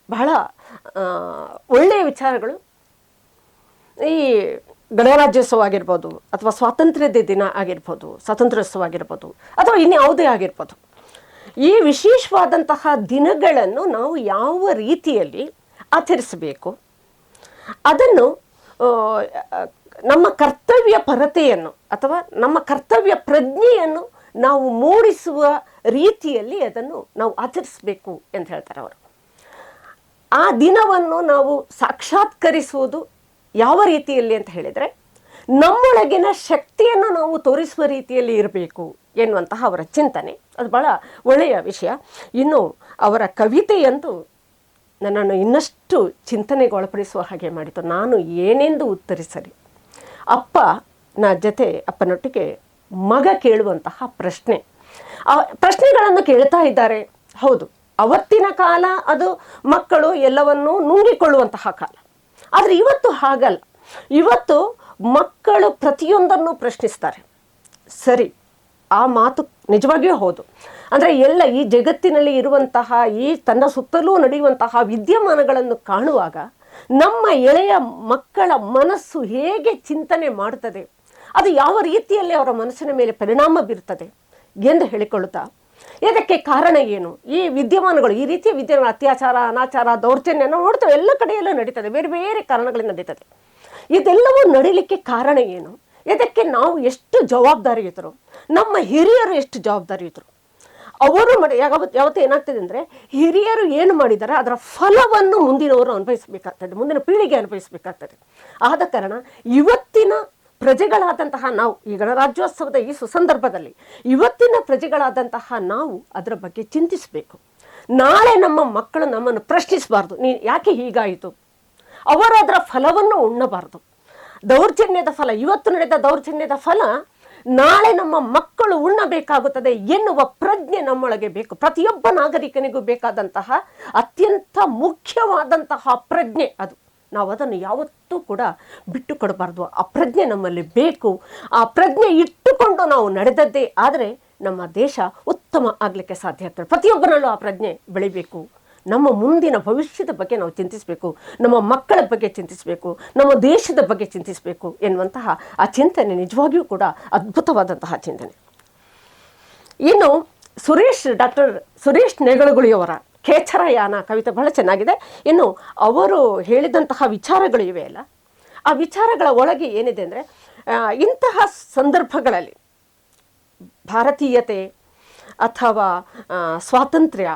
ಬಹಳ ಒಳ್ಳೆಯ ವಿಚಾರಗಳು. ಈ ಗಣರಾಜ್ಯೋತ್ಸವ ಆಗಿರ್ಬೋದು, ಅಥವಾ ಸ್ವಾತಂತ್ರ್ಯದ ದಿನ ಆಗಿರ್ಬೋದು, ಸ್ವಾತಂತ್ರ್ಯೋತ್ಸವ ಆಗಿರ್ಬೋದು, ಅಥವಾ ಇನ್ಯಾವುದೇ ಆಗಿರ್ಬೋದು, ಈ ವಿಶೇಷವಾದಂತಹ ದಿನಗಳನ್ನು ನಾವು ಯಾವ ರೀತಿಯಲ್ಲಿ ಆಚರಿಸಬೇಕು, ಅದನ್ನು ನಮ್ಮ ಕರ್ತವ್ಯ ಪರತೆಯನ್ನು ಅಥವಾ ನಮ್ಮ ಕರ್ತವ್ಯ ಪ್ರಜ್ಞೆಯನ್ನು ನಾವು ಮೂಡಿಸುವ ರೀತಿಯಲ್ಲಿ ಅದನ್ನು ನಾವು ಆಚರಿಸಬೇಕು ಅಂತ ಹೇಳ್ತಾರೆ ಅವರು. ಆ ದಿನವನ್ನು ನಾವು ಸಾಕ್ಷಾತ್ಕರಿಸುವುದು ಯಾವ ರೀತಿಯಲ್ಲಿ ಅಂತ ಹೇಳಿದರೆ, ನಮ್ಮೊಳಗಿನ ಶಕ್ತಿಯನ್ನು ನಾವು ತೋರಿಸುವ ರೀತಿಯಲ್ಲಿ ಇರಬೇಕು ಎನ್ನುವಂತಹ ಅವರ ಚಿಂತನೆ. ಅದು ಬಹಳ ಒಳ್ಳೆಯ ವಿಷಯ. ಇನ್ನು ಅವರ ಕವಿತೆಯಂತೂ ನನ್ನನ್ನು ಇನ್ನಷ್ಟು ಚಿಂತನೆಗೆ ಒಳಪಡಿಸುವ ಹಾಗೆ ಮಾಡಿತು. ನಾನು ಏನೆಂದು ಉತ್ತರಿಸಲಿ? ಅಪ್ಪನ ಜೊತೆ, ಅಪ್ಪನೊಟ್ಟಿಗೆ ಮಗ ಕೇಳುವಂತಹ ಪ್ರಶ್ನೆ, ಆ ಪ್ರಶ್ನೆಗಳನ್ನು ಕೇಳ್ತಾ ಇದ್ದಾರೆ. ಹೌದು, ಅವತ್ತಿನ ಕಾಲ ಅದು ಮಕ್ಕಳು ಎಲ್ಲವನ್ನೂ ನುಂಗಿಕೊಳ್ಳುವಂತಹ ಕಾಲ. ಆದರೆ ಇವತ್ತು ಹಾಗಲ್ಲ. ಇವತ್ತು ಮಕ್ಕಳು ಪ್ರತಿಯೊಂದನ್ನು ಪ್ರಶ್ನಿಸ್ತಾರೆ. ಸರಿ, ಆ ಮಾತು ನಿಜವಾಗಿಯೂ ಹೌದು. ಅಂದರೆ ಎಲ್ಲ ಈ ಜಗತ್ತಿನಲ್ಲಿ ಇರುವಂತಹ, ಈ ತನ್ನ ಸುತ್ತಲೂ ನಡೆಯುವಂತಹ ವಿದ್ಯಮಾನಗಳನ್ನು ಕಾಣುವಾಗ ನಮ್ಮ ಎಳೆಯ ಮಕ್ಕಳ ಮನಸ್ಸು ಹೇಗೆ ಚಿಂತನೆ ಮಾಡುತ್ತದೆ, ಅದು ಯಾವ ರೀತಿಯಲ್ಲಿ ಅವರ ಮನಸ್ಸಿನ ಮೇಲೆ ಪರಿಣಾಮ ಬೀರ್ತದೆ ಎಂದು ಹೇಳಿಕೊಳ್ಳುತ್ತಾ, ಇದಕ್ಕೆ ಕಾರಣ ಏನು? ಈ ವಿದ್ಯಮಾನಗಳು, ಈ ರೀತಿಯ ವಿದ್ಯಮಾನ, ಅತ್ಯಾಚಾರ, ಅನಾಚಾರ, ದೌರ್ಜನ್ಯ ನಾವು ನೋಡ್ತೇವೆ, ಎಲ್ಲ ಕಡೆಯಲ್ಲೂ ನಡೀತದೆ, ಬೇರೆ ಬೇರೆ ಕಾರಣಗಳಿಂದ ನಡೀತದೆ. ಇದೆಲ್ಲವೂ ನಡೀಲಿಕ್ಕೆ ಕಾರಣ ಏನು? ಇದಕ್ಕೆ ನಾವು ಎಷ್ಟು ಜವಾಬ್ದಾರಿಯುತರು, ನಮ್ಮ ಹಿರಿಯರು ಎಷ್ಟು ಜವಾಬ್ದಾರಿಯುತರು. ಅವರು ಯಾವತ್ತೂ ಏನಾಗ್ತದೆ ಅಂದರೆ, ಹಿರಿಯರು ಏನು ಮಾಡಿದ್ದಾರೆ ಅದರ ಫಲವನ್ನು ಮುಂದಿನವರು ಅನುಭವಿಸಬೇಕಾಗ್ತದೆ, ಮುಂದಿನ ಪೀಳಿಗೆ ಅನುಭವಿಸಬೇಕಾಗ್ತದೆ. ಆದ ಕಾರಣ ಇವತ್ತಿನ ಪ್ರಜೆಗಳಾದಂತಹ ನಾವು, ಈ ಗಣರಾಜ್ಯೋತ್ಸವದ ಈ ಸುಸಂದರ್ಭದಲ್ಲಿ ಇವತ್ತಿನ ಪ್ರಜೆಗಳಾದಂತಹ ನಾವು ಅದರ ಬಗ್ಗೆ ಚಿಂತಿಸಬೇಕು. ನಾಳೆ ನಮ್ಮ ಮಕ್ಕಳು ನಮ್ಮನ್ನು ಪ್ರಶ್ನಿಸಬಾರ್ದು, ನೀನು ಯಾಕೆ ಹೀಗಾಯಿತು, ಅವರು ಅದರ ಫಲವನ್ನು ಉಣ್ಣಬಾರ್ದು. ದೌರ್ಜನ್ಯದ ಫಲ, ಇವತ್ತು ನಡೆದ ದೌರ್ಜನ್ಯದ ಫಲ ನಾಳೆ ನಮ್ಮ ಮಕ್ಕಳು ಉಣ್ಣಬೇಕಾಗುತ್ತದೆ ಎನ್ನುವ ಪ್ರಜ್ಞೆ ನಮ್ಮೊಳಗೆ ಬೇಕು. ಪ್ರತಿಯೊಬ್ಬ ನಾಗರಿಕನಿಗೂ ಬೇಕಾದಂತಹ ಅತ್ಯಂತ ಮುಖ್ಯವಾದಂತಹ ಪ್ರಜ್ಞೆ ಅದು. ನಾವು ಅದನ್ನು ಯಾವತ್ತೂ ಕೂಡ ಬಿಟ್ಟು ಕೊಡಬಾರ್ದು. ಆ ಪ್ರಜ್ಞೆ ನಮ್ಮಲ್ಲಿ ಬೇಕು. ಆ ಪ್ರಜ್ಞೆ ಇಟ್ಟುಕೊಂಡು ನಾವು ನಡೆದದ್ದೇ ಆದರೆ ನಮ್ಮ ದೇಶ ಉತ್ತಮ ಆಗಲಿಕ್ಕೆ ಸಾಧ್ಯ ಆಗ್ತದೆ. ಪ್ರತಿಯೊಬ್ಬರಲ್ಲೂ ಆ ಪ್ರಜ್ಞೆ ಬೆಳಿಬೇಕು. ನಮ್ಮ ಮುಂದಿನ ಭವಿಷ್ಯದ ಬಗ್ಗೆ ನಾವು ಚಿಂತಿಸಬೇಕು, ನಮ್ಮ ಮಕ್ಕಳ ಬಗ್ಗೆ ಚಿಂತಿಸಬೇಕು, ನಮ್ಮ ದೇಶದ ಬಗ್ಗೆ ಚಿಂತಿಸಬೇಕು ಎನ್ನುವಂತಹ ಆ ಚಿಂತನೆ ನಿಜವಾಗಿಯೂ ಕೂಡ ಅದ್ಭುತವಾದಂತಹ ಚಿಂತನೆ. ಇನ್ನು ಡಾಕ್ಟರ್ ಸುರೇಶ್ ನೆಗಳಗುಳಿಯವರ ಖೇಚರಯಾನ ಕವಿತೆ ಬಹಳ ಚೆನ್ನಾಗಿದೆ. ಇನ್ನು ಅವರು ಹೇಳಿದಂತಹ ವಿಚಾರಗಳು ಇವೆ ಅಲ್ಲ, ಆ ವಿಚಾರಗಳ ಒಳಗೆ ಏನಿದೆ ಅಂದರೆ, ಇಂತಹ ಸಂದರ್ಭಗಳಲ್ಲಿ ಭಾರತೀಯತೆ ಅಥವಾ ಸ್ವಾತಂತ್ರ್ಯ,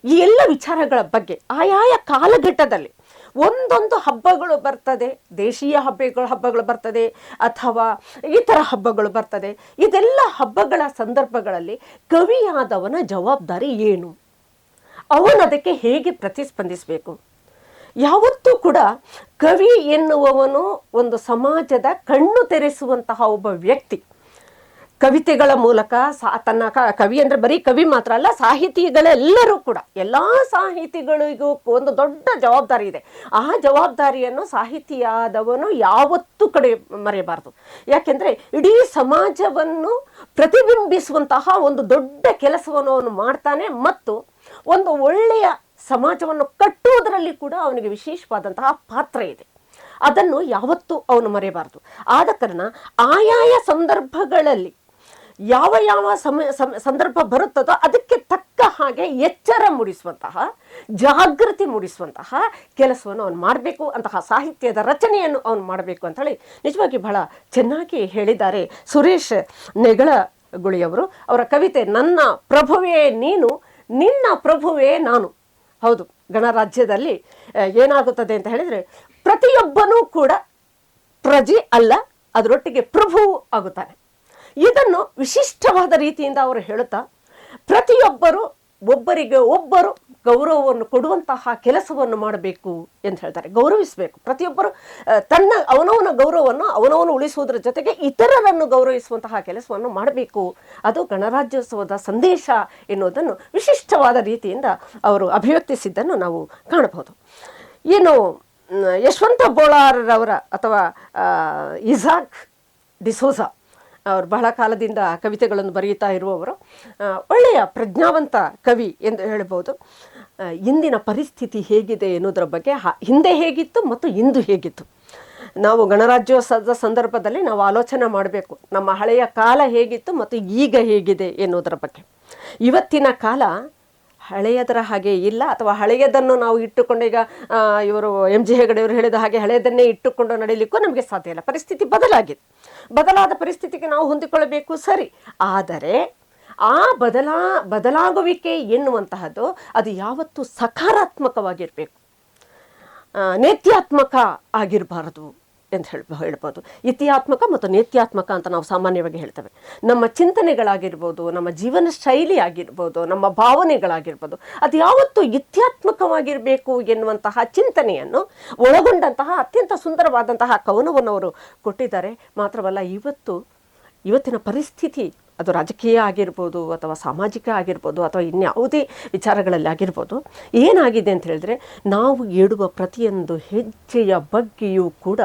ಈ ಎಲ್ಲ ವಿಚಾರಗಳ ಬಗ್ಗೆ ಆಯಾಯ ಕಾಲಘಟ್ಟದಲ್ಲಿ ಒಂದೊಂದು ಹಬ್ಬಗಳು ಬರ್ತದೆ, ದೇಶೀಯ ಹಬ್ಬಗಳು ಬರ್ತದೆ ಅಥವಾ ಇತರ ಹಬ್ಬಗಳು ಬರ್ತದೆ. ಇದೆಲ್ಲ ಹಬ್ಬಗಳ ಸಂದರ್ಭಗಳಲ್ಲಿ ಕವಿಯಾದವನ ಜವಾಬ್ದಾರಿ ಏನು, ಅವನದಕ್ಕೆ ಹೇಗೆ ಪ್ರತಿಸ್ಪಂದಿಸಬೇಕು? ಯಾವತ್ತೂ ಕೂಡ ಕವಿ ಎನ್ನುವವನು ಒಂದು ಸಮಾಜದ ಕಣ್ಣು ತೆರೆಸುವಂತಹ ಒಬ್ಬ ವ್ಯಕ್ತಿ. ಕವಿತೆಗಳ ಮೂಲಕ ತನ್ನ ಕವಿ ಅಂದರೆ ಬರೀ ಕವಿ ಮಾತ್ರ ಅಲ್ಲ, ಸಾಹಿತಿಗಳೆಲ್ಲರೂ ಕೂಡ, ಎಲ್ಲ ಸಾಹಿತಿಗಳಿಗೂ ಒಂದು ದೊಡ್ಡ ಜವಾಬ್ದಾರಿ ಇದೆ. ಆ ಜವಾಬ್ದಾರಿಯನ್ನು ಸಾಹಿತಿಯಾದವನು ಯಾವತ್ತೂ ಮರೆಯಬಾರದು. ಯಾಕೆಂದರೆ ಇಡೀ ಸಮಾಜವನ್ನು ಪ್ರತಿಬಿಂಬಿಸುವಂತಹ ಒಂದು ದೊಡ್ಡ ಕೆಲಸವನ್ನು ಅವನು ಮಾಡ್ತಾನೆ, ಮತ್ತು ಒಂದು ಒಳ್ಳೆಯ ಸಮಾಜವನ್ನು ಕಟ್ಟುವುದರಲ್ಲಿ ಕೂಡ ಅವನಿಗೆ ವಿಶೇಷವಾದಂತಹ ಪಾತ್ರ ಇದೆ. ಅದನ್ನು ಯಾವತ್ತೂ ಅವನು ಮರೆಯಬಾರದು. ಆದ ಕಾರಣ ಆಯಾಯ ಸಂದರ್ಭಗಳಲ್ಲಿ ಯಾವ ಸಂದರ್ಭ ಬರುತ್ತದೋ ಅದಕ್ಕೆ ತಕ್ಕ ಹಾಗೆ ಎಚ್ಚರ ಮೂಡಿಸುವಂತಹ, ಜಾಗೃತಿ ಮೂಡಿಸುವಂತಹ ಕೆಲಸವನ್ನು ಅವನು ಮಾಡಬೇಕು. ಅಂತಹ ಸಾಹಿತ್ಯದ ರಚನೆಯನ್ನು ಅವನು ಮಾಡಬೇಕು ಅಂತ ಹೇಳಿ ನಿಜವಾಗಿ ಬಹಳ ಚೆನ್ನಾಗಿ ಹೇಳಿದ್ದಾರೆ ಸುರೇಶ್ ಗುಳಿಯವರು. ಅವರ ಕವಿತೆ ನನ್ನ ಪ್ರಭುವೇ ನೀನು, ನಿನ್ನ ಪ್ರಭುವೇ ನಾನು. ಹೌದು, ಗಣರಾಜ್ಯದಲ್ಲಿ ಏನಾಗುತ್ತದೆ ಅಂತ ಹೇಳಿದರೆ ಪ್ರತಿಯೊಬ್ಬನೂ ಕೂಡ ಪ್ರಜೆ ಅಲ್ಲ, ಅದರೊಟ್ಟಿಗೆ ಪ್ರಭು ಆಗುತ್ತಾನೆ. ಇದನ್ನು ವಿಶಿಷ್ಟವಾದ ರೀತಿಯಿಂದ ಅವರು ಹೇಳುತ್ತಾ ಪ್ರತಿಯೊಬ್ಬರು ಒಬ್ಬರಿಗೆ ಒಬ್ಬರು ಗೌರವವನ್ನು ಕೊಡುವಂತಹ ಕೆಲಸವನ್ನು ಮಾಡಬೇಕು ಎಂದು ಹೇಳ್ತಾರೆ. ಗೌರವಿಸಬೇಕು, ಪ್ರತಿಯೊಬ್ಬರು ಅವನವನ ಗೌರವವನ್ನು ಅವನವನು ಉಳಿಸುವುದರ ಜೊತೆಗೆ ಇತರರನ್ನು ಗೌರವಿಸುವಂತಹ ಕೆಲಸವನ್ನು ಮಾಡಬೇಕು. ಅದು ಗಣರಾಜ್ಯೋತ್ಸವದ ಸಂದೇಶ ಎನ್ನುವುದನ್ನು ವಿಶಿಷ್ಟವಾದ ರೀತಿಯಿಂದ ಅವರು ಅಭಿವ್ಯಕ್ತಿಸಿದ್ದನ್ನು ನಾವು ಕಾಣಬಹುದು. ಏನು ಯಶವಂತ ಬೋಳಾರರವರ ಅಥವಾ ಇಸಾಕ್ ಡಿಸೋಜಾ ಅವರು ಬಹಳ ಕಾಲದಿಂದ ಕವಿತೆಗಳನ್ನು ಬರೆಯುತ್ತಾ ಇರುವವರು, ಒಳ್ಳೆಯ ಪ್ರಜ್ಞಾವಂತ ಕವಿ ಎಂದು ಹೇಳಬಹುದು. ಇಂದಿನ ಪರಿಸ್ಥಿತಿ ಹೇಗಿದೆ ಎನ್ನುವುದರ ಬಗ್ಗೆ, ಹಿಂದೆ ಹೇಗಿತ್ತು ಮತ್ತು ಇಂದು ಹೇಗಿತ್ತು, ನಾವು ಗಣರಾಜ್ಯೋತ್ಸವದ ಸಂದರ್ಭದಲ್ಲಿ ನಾವು ಆಲೋಚನೆ ಮಾಡಬೇಕು. ನಮ್ಮ ಹಳೆಯ ಕಾಲ ಹೇಗಿತ್ತು ಮತ್ತು ಈಗ ಹೇಗಿದೆ ಎನ್ನುವುದರ ಬಗ್ಗೆ. ಇವತ್ತಿನ ಕಾಲ ಹಳೆಯದರ ಹಾಗೆ ಇಲ್ಲ, ಅಥವಾ ಹಳೆಯದನ್ನು ನಾವು ಇಟ್ಟುಕೊಂಡು, ಈಗ ಇವರು MG ಹೆಗಡೆಯವರು ಹೇಳಿದ ಹಾಗೆ ಹಳೆಯದನ್ನೇ ಇಟ್ಟುಕೊಂಡು ನಡೀಲಿಕ್ಕೂ ನಮಗೆ ಸಾಧ್ಯ ಇಲ್ಲ. ಪರಿಸ್ಥಿತಿ ಬದಲಾಗಿದೆ. ಬದಲಾದ ಪರಿಸ್ಥಿತಿಗೆ ನಾವು ಹೊಂದಿಕೊಳ್ಳಬೇಕು, ಸರಿ. ಆದರೆ ಆ ಬದಲಾಗುವಿಕೆ ಎನ್ನುವಂತಹದ್ದು ಅದು ಯಾವತ್ತೂ ಸಕಾರಾತ್ಮಕವಾಗಿರಬೇಕು, ನೇತ್ಯಾತ್ಮಕ ಆಗಿರಬಾರದು ಎಂದು ಹೇಳ್ಬೋದು. ಇತಿಹಾತ್ಮಕ ಮತ್ತು ನೇತ್ಯಾತ್ಮಕ ಅಂತ ನಾವು ಸಾಮಾನ್ಯವಾಗಿ ಹೇಳ್ತೇವೆ. ನಮ್ಮ ಚಿಂತನೆಗಳಾಗಿರ್ಬೋದು, ನಮ್ಮ ಜೀವನ ಶೈಲಿ ಆಗಿರ್ಬೋದು, ನಮ್ಮ ಭಾವನೆಗಳಾಗಿರ್ಬೋದು, ಅದು ಯಾವತ್ತೂ ಇತ್ಯಾತ್ಮಕವಾಗಿರಬೇಕು ಎನ್ನುವಂತಹ ಚಿಂತನೆಯನ್ನು ಒಳಗೊಂಡಂತಹ ಅತ್ಯಂತ ಸುಂದರವಾದಂತಹ ಕವನವನ್ನು ಅವರು ಕೊಟ್ಟಿದ್ದಾರೆ. ಮಾತ್ರವಲ್ಲ, ಇವತ್ತಿನ ಪರಿಸ್ಥಿತಿ ಅದು ರಾಜಕೀಯ ಆಗಿರ್ಬೋದು ಅಥವಾ ಸಾಮಾಜಿಕ ಆಗಿರ್ಬೋದು ಅಥವಾ ಇನ್ಯಾವುದೇ ವಿಚಾರಗಳಲ್ಲಿ ಆಗಿರ್ಬೋದು, ಏನಾಗಿದೆ ಅಂತ ಹೇಳಿದ್ರೆ ನಾವು ಇಡುವ ಪ್ರತಿಯೊಂದು ಹೆಜ್ಜೆಯ ಬಗ್ಗೆಯೂ ಕೂಡ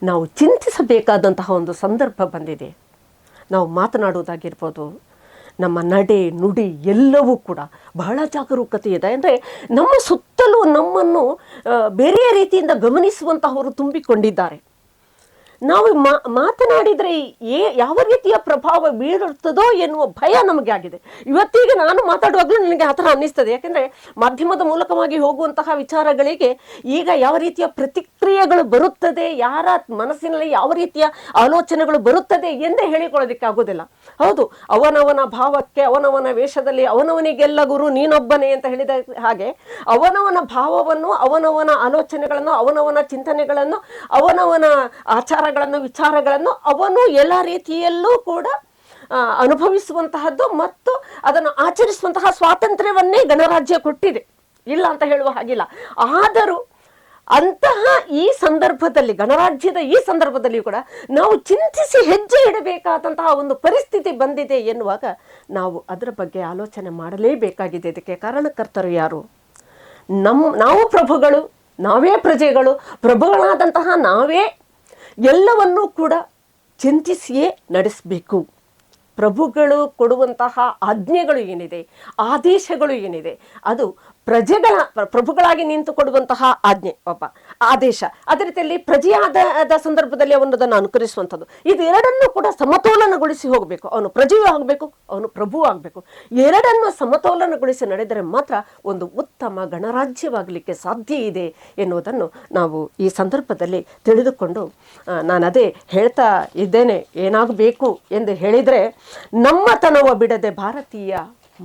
ನಾವು ಚಿಂತಿಸಬೇಕಾದಂತಹ ಒಂದು ಸಂದರ್ಭ ಬಂದಿದೆ. ನಾವು ಮಾತನಾಡುವುದಾಗಿರ್ಬೋದು, ನಮ್ಮ ನಡೆ ನುಡಿ ಎಲ್ಲವೂ ಕೂಡ ಬಹಳ ಜಾಗರೂಕತೆ ಇದೆ. ಅಂದರೆ ನಮ್ಮ ಸುತ್ತಲೂ ನಮ್ಮನ್ನು ಬೇರೆ ರೀತಿಯಿಂದ ಗಮನಿಸುವಂತಹವರು ತುಂಬಿಕೊಂಡಿದ್ದಾರೆ. ನಾವು ಮಾತನಾಡಿದರೆ ಯಾವ ರೀತಿಯ ಪ್ರಭಾವ ಬೀರುತ್ತದೋ ಎನ್ನುವ ಭಯ ನಮಗೆ ಆಗಿದೆ. ಇವತ್ತಿಗೆ ನಾನು ಮಾತಾಡುವಾಗಲೂ ನನಗೆ ಆ ಥರ ಅನ್ನಿಸ್ತದೆ. ಯಾಕೆಂದರೆ ಮಾಧ್ಯಮದ ಮೂಲಕವಾಗಿ ಹೋಗುವಂತಹ ವಿಚಾರಗಳಿಗೆ ಈಗ ಯಾವ ರೀತಿಯ ಪ್ರತಿಕ್ರಿಯೆಗಳು ಬರುತ್ತದೆ, ಯಾರ ಮನಸ್ಸಿನಲ್ಲಿ ಯಾವ ರೀತಿಯ ಆಲೋಚನೆಗಳು ಬರುತ್ತದೆ ಎಂದೇ ಹೇಳಿಕೊಳ್ಳೋದಕ್ಕೆ ಆಗೋದಿಲ್ಲ. ಹೌದು, ಅವನವನ ಭಾವಕ್ಕೆ ಅವನವನ ವೇಷದಲ್ಲಿ ಅವನವನಿಗೆಲ್ಲ ಗುರು ನೀನೊಬ್ಬನೇ ಅಂತ ಹೇಳಿದ ಹಾಗೆ ಅವನವನ ಭಾವವನ್ನು, ಅವನವನ ಆಲೋಚನೆಗಳನ್ನು, ಅವನವನ ಚಿಂತನೆಗಳನ್ನು, ಅವನವನ ವಿಚಾರಗಳನ್ನು ಅವನು ಎಲ್ಲ ರೀತಿಯಲ್ಲೂ ಕೂಡ ಅನುಭವಿಸುವಂತಹದ್ದು ಮತ್ತು ಅದನ್ನು ಆಚರಿಸುವಂತಹ ಸ್ವಾತಂತ್ರ್ಯವನ್ನೇ ಗಣರಾಜ್ಯ ಕೊಟ್ಟಿದೆ, ಇಲ್ಲ ಅಂತ ಹೇಳುವ ಹಾಗಿಲ್ಲ. ಆದರೂ ಅಂತಹ ಈ ಸಂದರ್ಭದಲ್ಲಿ, ಗಣರಾಜ್ಯದ ಈ ಸಂದರ್ಭದಲ್ಲಿ ಕೂಡ ನಾವು ಚಿಂತಿಸಿ ಹೆಜ್ಜೆ ಇಡಬೇಕಾದಂತಹ ಒಂದು ಪರಿಸ್ಥಿತಿ ಬಂದಿದೆ ಎನ್ನುವಾಗ ನಾವು ಅದರ ಬಗ್ಗೆ ಆಲೋಚನೆ ಮಾಡಲೇಬೇಕಾಗಿದೆ. ಇದಕ್ಕೆ ಕಾರಣಕರ್ತರು ಯಾರು? ನಾವು ಪ್ರಭುಗಳು, ನಾವೇ ಪ್ರಜೆಗಳು. ಪ್ರಭುಗಳಾದಂತಹ ನಾವೇ ಎಲ್ಲವನ್ನೂ ಕೂಡ ಚಿಂತಿಸಿಯೇ ನಡೆಸಬೇಕು. ಪ್ರಭುಗಳು ಕೊಡುವಂತಹ ಆಜ್ಞೆಗಳು ಏನಿದೆ, ಆದೇಶಗಳು ಏನಿದೆ, ಅದು ಪ್ರಭುಗಳಾಗಿ ನಿಂತು ಕೊಡುವಂತಹ ಆಜ್ಞೆ, ಒಬ್ಬ ಆದೇಶ, ಅದೇ ರೀತಿಯಲ್ಲಿ ಪ್ರಜೆಯಾದ ಸಂದರ್ಭದಲ್ಲಿ ಅವನದನ್ನು ಅನುಕರಿಸುವಂಥದ್ದು, ಇದೆರಡನ್ನೂ ಕೂಡ ಸಮತೋಲನಗೊಳಿಸಿ ಹೋಗಬೇಕು. ಅವನು ಪ್ರಜೆಯೂ ಆಗಬೇಕು, ಅವನು ಪ್ರಭು ಆಗಬೇಕು. ಎರಡನ್ನು ಸಮತೋಲನಗೊಳಿಸಿ ನಡೆದರೆ ಮಾತ್ರ ಒಂದು ಉತ್ತಮ ಗಣರಾಜ್ಯವಾಗಲಿಕ್ಕೆ ಸಾಧ್ಯ ಇದೆ ಎನ್ನುವುದನ್ನು ನಾವು ಈ ಸಂದರ್ಭದಲ್ಲಿ ತಿಳಿದುಕೊಂಡು, ನಾನು ಅದೇ ಹೇಳ್ತಾ ಇದ್ದೇನೆ, ಏನಾಗಬೇಕು ಎಂದು ಹೇಳಿದರೆ ನಮ್ಮತನವ ಬಿಡದೆ ಭಾರತೀಯ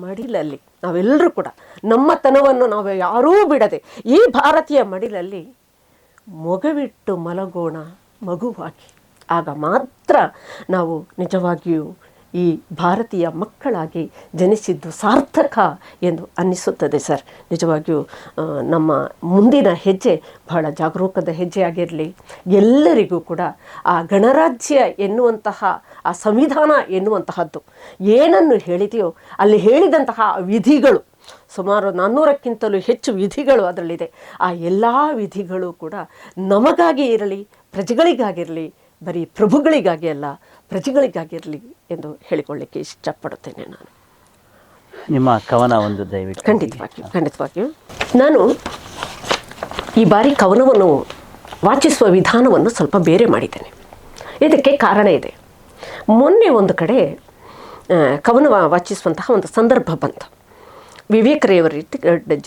ಮಡಿಲಲ್ಲಿ ನಾವೆಲ್ಲರೂ ಕೂಡ ನಮ್ಮತನವನ್ನು ನಾವು ಯಾರೂ ಬಿಡದೆ ಈ ಭಾರತೀಯ ಮಡಿಲಲ್ಲಿ ಮೊಗವಿಟ್ಟು ಮಲಗೋಣ ಮಗುವಾಗಿ. ಆಗ ಮಾತ್ರ ನಾವು ನಿಜವಾಗಿಯೂ ಈ ಭಾರತೀಯ ಮಕ್ಕಳಾಗಿ ಜನಿಸಿದ್ದು ಸಾರ್ಥಕ ಎಂದು ಅನ್ನಿಸುತ್ತದೆ ಸರ್. ನಿಜವಾಗಿಯೂ ನಮ್ಮ ಮುಂದಿನ ಹೆಜ್ಜೆ ಬಹಳ ಜಾಗರೂಕದ ಹೆಜ್ಜೆಯಾಗಿರಲಿ. ಎಲ್ಲರಿಗೂ ಕೂಡ ಆ ಗಣರಾಜ್ಯ ಎನ್ನುವಂತಹ ಆ ಸಂವಿಧಾನ ಎನ್ನುವಂತಹದ್ದು ಏನನ್ನು ಹೇಳಿದೆಯೋ ಅಲ್ಲಿ ಹೇಳಿದಂತಹ ವಿಧಿಗಳು, ಸುಮಾರು 400ಕ್ಕಿಂತಲೂ ಹೆಚ್ಚು ವಿಧಿಗಳು ಅದರಲ್ಲಿದೆ. ಆ ಎಲ್ಲ ವಿಧಿಗಳು ಕೂಡ ನಮಗಾಗಿ ಇರಲಿ, ಪ್ರಜೆಗಳಿಗಾಗಿರಲಿ, ಬರೀ ಪ್ರಭುಗಳಿಗಾಗಿ ಅಲ್ಲ ಪ್ರಜೆಗಳಿಗಾಗಿರಲಿ ಎಂದು ಹೇಳಿಕೊಳ್ಳಿಕ್ಕೆ ಇಷ್ಟಪಡುತ್ತೇನೆ ನಾನು. ನಿಮ್ಮ ಕವನ ಒಂದು ದಯವಿಟ್ಟು. ಖಂಡಿತವಾಗಿಯೂ ನಾನು ಈ ಬಾರಿ ಕವನವನ್ನು ವಾಚಿಸುವ ವಿಧಾನವನ್ನು ಸ್ವಲ್ಪ ಬೇರೆ ಮಾಡಿದ್ದೇನೆ. ಇದಕ್ಕೆ ಕಾರಣ ಇದೆ. ಮೊನ್ನೆ ಒಂದು ಕಡೆ ಕವನ ವಾಚಿಸುವಂತಹ ಒಂದು ಸಂದರ್ಭ ಬಂತು. ವಿವೇಕರೆಯವರ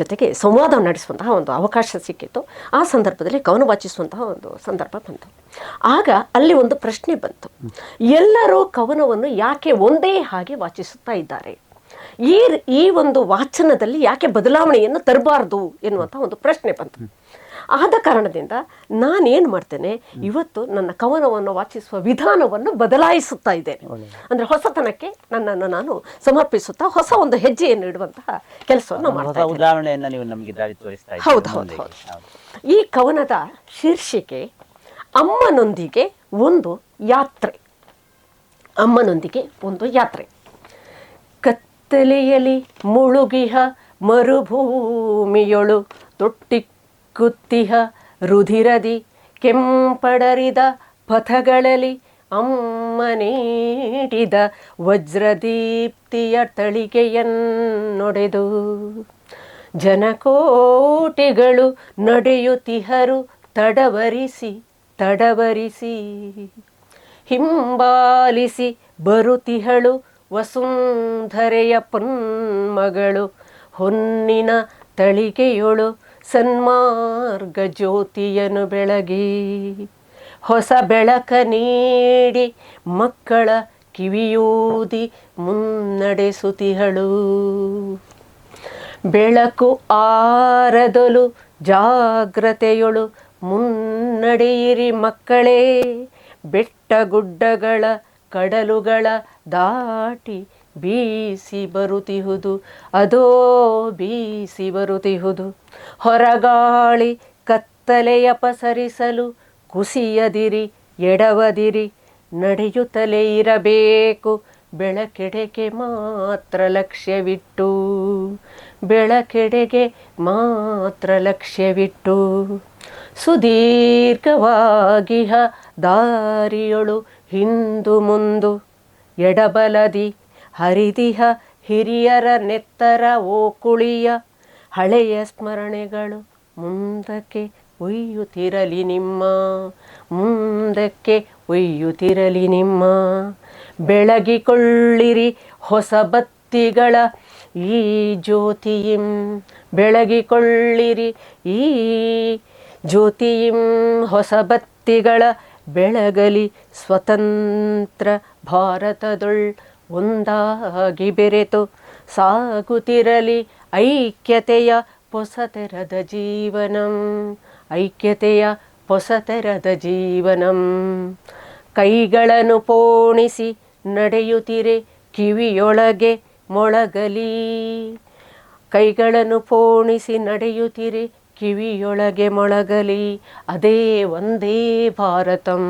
ಜೊತೆಗೆ ಸಂವಾದ ನಡೆಸುವಂತಹ ಒಂದು ಅವಕಾಶ ಸಿಕ್ಕಿತ್ತು. ಆ ಸಂದರ್ಭದಲ್ಲಿ ಕವನ ವಾಚಿಸುವಂತಹ ಒಂದು ಸಂದರ್ಭ ಬಂತು. ಆಗ ಅಲ್ಲಿ ಒಂದು ಪ್ರಶ್ನೆ ಬಂತು, ಎಲ್ಲರೂ ಕವನವನ್ನು ಯಾಕೆ ಒಂದೇ ಹಾಗೆ ವಾಚಿಸುತ್ತಾ ಇದ್ದಾರೆ, ಈ ಒಂದು ವಾಚನದಲ್ಲಿ ಯಾಕೆ ಬದಲಾವಣೆಯನ್ನು ತರಬಾರ್ದು ಎನ್ನುವಂಥ ಒಂದು ಪ್ರಶ್ನೆ ಬಂತು. ಆದ ಕಾರಣದಿಂದ ನಾನೇನು ಮಾಡ್ತೇನೆ, ಇವತ್ತು ನನ್ನ ಕವನವನ್ನು ವಾಚಿಸುವ ವಿಧಾನವನ್ನು ಬದಲಾಯಿಸುತ್ತಾ ಇದ್ದೇನೆ. ಅಂದರೆ ಹೊಸತನಕ್ಕೆ ನನ್ನನ್ನು ನಾನು ಸಮರ್ಪಿಸುತ್ತಾ ಹೊಸ ಒಂದು ಹೆಜ್ಜೆಯನ್ನು ಇಡುವಂತಹ ಕೆಲಸವನ್ನು ಮಾಡ್ತಾ ಇದ್ದೇನೆ. ಉದಾಹರಣೆಯನ್ನು ನೀವು ನಮಗೆ ದಾರಿ ತೋರಿಸ್ತಾ ಇದ್ದೀರಿ. ಹೌದು. ಈ ಕವನದ ಶೀರ್ಷಿಕೆ ಅಮ್ಮನೊಂದಿಗೆ ಒಂದು ಯಾತ್ರೆ. ಅಮ್ಮನೊಂದಿಗೆ ಒಂದು ಯಾತ್ರೆ. ಕತ್ತಲೆಯಲ್ಲಿ ಮುಳುಗಿಹ ಮರುಭೂಮಿಯೊಳು ತೊಟ್ಟಿಕ್ಕುತ್ತಿಹ ರುಧಿರದಿ ಕೆಂಪಡರಿದ ಪಥಗಳಲ್ಲಿ ಅಮ್ಮ ನೀಡಿದ ವಜ್ರದೀಪ್ತಿಯ ತಳಿಗೆಯನ್ನೊಡೆದು ಜನಕೋಟಿಗಳು ನಡೆಯುತ್ತಿಹರು ತಡವರಿಸಿ ಹಿಂಬಾಲಿಸಿ ಬರುತಿಹಳು ವಸುಂಧರೆಯ ಪೊನ್ಮಗಳು ಹೊನ್ನಿನ ತಳಿಗೆಯೊಳು ಸನ್ಮಾರ್ಗ ಜ್ಯೋತಿಯನ್ನು ಬೆಳಗಿ ಹೊಸ ಬೆಳಕ ನೀಡಿ ಮಕ್ಕಳ ಕಿವಿಯೂದಿ ಮುನ್ನಡೆಸುತ್ತಿಹಳು. ಬೆಳಕು ಆರದಲು ಜಾಗ್ರತೆಯೊಳು ಮುನ್ನಡೆಯಿರಿ ಮಕ್ಕಳೇ, ಬೆಟ್ಟಗುಡ್ಡಗಳ ಕಡಲುಗಳ ದಾಟಿ ಬೀಸಿ ಬರುತ್ತಿಹುದು, ಅದೋ ಬೀಸಿ ಬರುತ್ತಿಹುದು. ಹೊರಗಾಳಿ ಕತ್ತಲೆಯ ಪಸರಿಸಲು ಕುಸಿಯದಿರಿ ಎಡವದಿರಿ, ನಡೆಯುತ್ತಲೇ ಇರಬೇಕು ಬೆಳಕೆಡೆಗೆ ಮಾತ್ರ ಲಕ್ಷ್ಯವಿಟ್ಟು, ಬೆಳಕೆಡೆಗೆ ಮಾತ್ರ ಲಕ್ಷ್ಯವಿಟ್ಟು. ಸುದೀರ್ಘವಾಗಿಹ ದಾರಿಯೊಳು ಹಿಂದು ಮುಂದು ಎಡಬಲದಿ ಹರಿದಿಹ ಹಿರಿಯರ ನೆತ್ತರ ಓಕುಳಿಯ ಹಳೆಯ ಸ್ಮರಣೆಗಳು ಮುಂದಕ್ಕೆ ಒಯ್ಯುತ್ತಿರಲಿ ನಿಮ್ಮ, ಮುಂದಕ್ಕೆ ಒಯ್ಯುತ್ತಿರಲಿ ನಿಮ್ಮ. ಬೆಳಗಿಕೊಳ್ಳಿರಿ ಹೊಸ ಬತ್ತಿಗಳ ಈ ಜ್ಯೋತಿಯಿಂ, ಬೆಳಗಿಕೊಳ್ಳಿರಿ ಈ ಜ್ಯೋತಿಯಿಂ. ಹೊಸ ಬತ್ತಿಗಳ ಬೆಳಗಲಿ ಸ್ವತಂತ್ರ ಭಾರತದೊಳ್ ಒಂದಾಗಿ ಬೆರೆತು ಸಾಗುತ್ತಿರಲಿ ಐಕ್ಯತೆಯ ಹೊಸತೆರದ ಜೀವನಂ, ಐಕ್ಯತೆಯ ಹೊಸತೆರದ ಜೀವನಂ. ಕೈಗಳನ್ನು ಪೋಣಿಸಿ ನಡೆಯುತ್ತಿರೆ ಕಿವಿಯೊಳಗೆ ಮೊಳಗಲಿ, ಕೈಗಳನ್ನು ಪೋಣಿಸಿ ನಡೆಯುತ್ತಿರೆ ಕಿವಿಯೊಳಗೆ ಮೊಳಗಲಿ. ಅದೇ ಒಂದೇ ಭಾರತಂ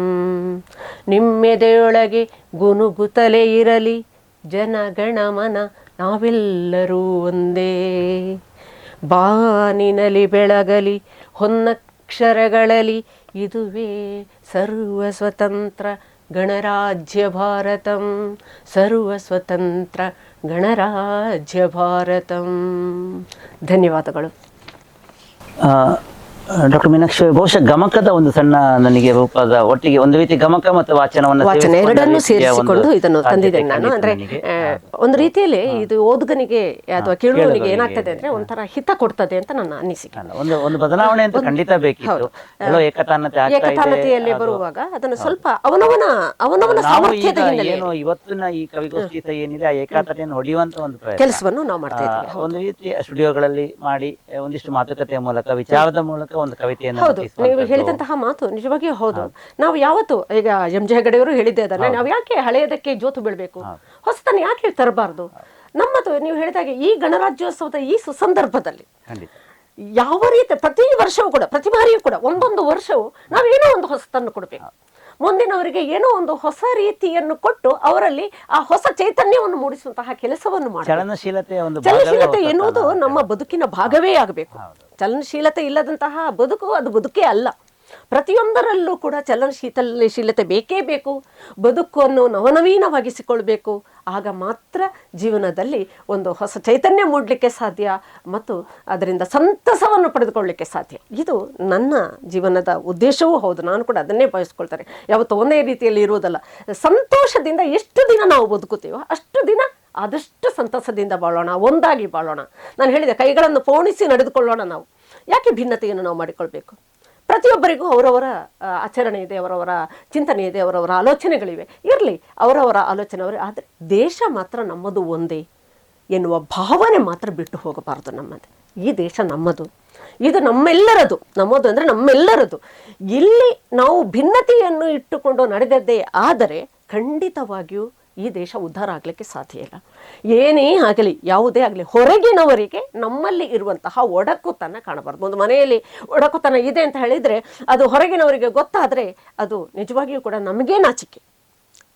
ನಿಮ್ಮೆದೆಯೊಳಗೆ ಗುನುಗುತ್ತಲೇ ಇರಲಿ. ಜನಗಣಮನ ನಾವೆಲ್ಲರೂ ಒಂದೇ. ಬಾನಿನಲ್ಲಿ ಬೆಳಗಲಿ ಹೊನ್ನಕ್ಷರಗಳಲ್ಲಿ, ಇದುವೇ ಸರ್ವ ಸ್ವತಂತ್ರ ಗಣರಾಜ್ಯ ಭಾರತಂ, ಸರ್ವ ಸ್ವತಂತ್ರ ಗಣರಾಜ್ಯ ಭಾರತಂ. ಧನ್ಯವಾದಗಳು. ಡಾಕ್ಟರ್ ಮೀನಾಕ್ಷಿ, ಬಹುಶಃ ಗಮಕದ ಒಂದು ಸಣ್ಣ ನನಗೆ ರೂಪದ ಒಟ್ಟಿಗೆ ಒಂದು ರೀತಿ ಗಮಕ ಮತ್ತು ವಾಚನ ಎರಡನ್ನು ಸೇರಿಸಿಕೊಂಡು ಇದನ್ನು ತಂದಿದ್ದೇನೆ ನಾನು. ಅಂದ್ರೆ ಒಂದು ರೀತಿಯಲ್ಲಿ ಇದು ಓದುಗನಿಗೆ ಅಥವಾ ಕೇಳುವವನಿಗೆ ಏನಾಗ್ತದೆ ಅಂದ್ರೆ ಒಂಥರ ಹಿತ ಕೊಡ್ತದೆ ಅಂತ ನನ್ನ ಅನಿಸಿಕೆ. ಒಂದು ಬದಲಾವಣೆ ಅಂತ ಖಂಡಿತ ಬೇಕಿತ್ತು. ಏಕತಾನತೆಯಲ್ಲಿ ಬರುವಾಗ ಅದನ್ನು ಸ್ವಲ್ಪ ಅವನವನ ಸಾಮರ್ಥ್ಯದ ಹಿನ್ನೆಲೆ ಏನು ಇವತ್ತಿನ ಈ ಕವಿಗೋಷ್ಠಿ ಏನಿದೆ ಆ ಏಕತಾನತೆಯನ್ನು ಹೊಡೆಯುವಂತ ಒಂದು ಕೆಲಸವನ್ನು ನಾವು ಮಾಡ್ತಾ ಇದ್ದೀವಿ. ಒಂದು ರೀತಿ ಸ್ಟುಡಿಯೋಗಳಲ್ಲಿ ಮಾಡಿ ಒಂದಿಷ್ಟು ಮಾತುಕತೆಯ ಮೂಲಕ ವಿಚಾರದ ಮೂಲಕ ಒಂದು ಕವಿತೆಯನ್ನು. ಹೌದು, ನೀವು ಹೇಳಿದಂತಹ ಮಾತು ನಿಜವಾಗಿಯೂ ಹೌದು. ನಾವು ಯಾವತ್ತು ಈಗ ಎಂ.ಜೆ. ಹೆಗಡೆಯವರು ಹೇಳಿದ್ದೆ ಅದನ್ನ, ನಾವು ಯಾಕೆ ಹಳೆಯದಕ್ಕೆ ಜೋತು ಬೀಳ್ಬೇಕು, ಹೊಸತನ್ನು ಯಾಕೆ ತರಬಾರ್ದು. ನಮ್ಮದು ನೀವು ಹೇಳಿದಾಗೆ ಈ ಗಣರಾಜ್ಯೋತ್ಸವದ ಈ ಸುಸಂದರ್ಭದಲ್ಲಿ ಯಾವ ರೀತಿ ಪ್ರತಿ ವರ್ಷವೂ ಕೂಡ ಪ್ರತಿ ಬಾರಿಯೂ ಕೂಡ ಒಂದೊಂದು ವರ್ಷವೂ ನಾವೇನೋ ಒಂದು ಹೊಸತನ್ನು ಕೊಡಬೇಕು. ಮುಂದಿನವರಿಗೆ ಏನೋ ಒಂದು ಹೊಸ ರೀತಿಯನ್ನು ಕೊಟ್ಟು ಅವರಲ್ಲಿ ಆ ಹೊಸ ಚೈತನ್ಯವನ್ನು ಮೂಡಿಸುವಂತಹ ಕೆಲಸವನ್ನು ಮಾಡಿ. ಚಲನಶೀಲತೆ ಎನ್ನುವುದು ನಮ್ಮ ಬದುಕಿನ ಭಾಗವೇ ಆಗಬೇಕು. ಚಲನಶೀಲತೆ ಇಲ್ಲದಂತಹ ಬದುಕು ಅದು ಬದುಕೇ ಅಲ್ಲ. ಪ್ರತಿಯೊಂದರಲ್ಲೂ ಕೂಡ ಚಲನಶೀಲತೆ ಬೇಕೇ ಬೇಕು. ಬದುಕನ್ನು ನವನವೀನವಾಗಿಸಿಕೊಳ್ಬೇಕು. ಆಗ ಮಾತ್ರ ಜೀವನದಲ್ಲಿ ಒಂದು ಹೊಸ ಚೈತನ್ಯ ಮೂಡಲಿಕ್ಕೆ ಸಾಧ್ಯ ಮತ್ತು ಅದರಿಂದ ಸಂತಸವನ್ನು ಪಡೆದುಕೊಳ್ಳಲಿಕ್ಕೆ ಸಾಧ್ಯ. ಇದು ನನ್ನ ಜೀವನದ ಉದ್ದೇಶವೂ ಹೌದು. ನಾನು ಕೂಡ ಅದನ್ನೇ ಬಯಸ್ಕೊಳ್ತಾರೆ. ಯಾವತ್ತೂ ಒಂದೇ ರೀತಿಯಲ್ಲಿ ಇರುವುದಲ್ಲ. ಸಂತೋಷದಿಂದ ಎಷ್ಟು ದಿನ ನಾವು ಬದುಕುತ್ತೀವೋ ಅಷ್ಟು ದಿನ ಆದಷ್ಟು ಸಂತಸದಿಂದ ಬಾಳೋಣ, ಒಂದಾಗಿ ಬಾಳೋಣ. ನಾನು ಹೇಳಿದೆ, ಕೈಗಳನ್ನು ಪೋಣಿಸಿ ನಡೆದುಕೊಳ್ಳೋಣ. ನಾವು ಯಾಕೆ ಭಿನ್ನತೆಯನ್ನು ನಾವು ಮಾಡಿಕೊಳ್ಬೇಕು? ಪ್ರತಿಯೊಬ್ಬರಿಗೂ ಅವರವರ ಆಚರಣೆ ಇದೆ, ಅವರವರ ಚಿಂತನೆ ಇದೆ, ಅವರವರ ಆಲೋಚನೆಗಳಿವೆ. ಇರಲಿ, ಅವರವರ ಆಲೋಚನೆ ಅವರೇ. ಆದರೆ ದೇಶ ಮಾತ್ರ ನಮ್ಮದು ಒಂದೇ ಎನ್ನುವ ಭಾವನೆ ಮಾತ್ರ ಬಿಟ್ಟು ಹೋಗಬಾರದು. ನಮ್ಮದು ಈ ದೇಶ ನಮ್ಮದು, ಇದು ನಮ್ಮೆಲ್ಲರದು. ನಮ್ಮದು ಅಂದರೆ ನಮ್ಮೆಲ್ಲರದು. ಇಲ್ಲಿ ನಾವು ಭಿನ್ನತೆಯನ್ನು ಇಟ್ಟುಕೊಂಡು ನಡೆದದ್ದೇ ಆದರೆ ಖಂಡಿತವಾಗಿಯೂ ಈ ದೇಶ ಉದ್ಧಾರ ಆಗಲಿಕ್ಕೆ ಸಾಧ್ಯ ಇಲ್ಲ. ಏನೇ ಆಗಲಿ, ಯಾವುದೇ ಆಗಲಿ, ಹೊರಗಿನವರಿಗೆ ನಮ್ಮಲ್ಲಿ ಇರುವಂತಹ ಒಡಕುತನ ಕಾಣಬಾರ್ದು. ಒಂದು ಮನೆಯಲ್ಲಿ ಒಡಕುತನ ಇದೆ ಅಂತ ಹೇಳಿದರೆ ಅದು ಹೊರಗಿನವರಿಗೆ ಗೊತ್ತಾದರೆ ಅದು ನಿಜವಾಗಿಯೂ ಕೂಡ ನಮಗೇ ನಾಚಿಕೆ.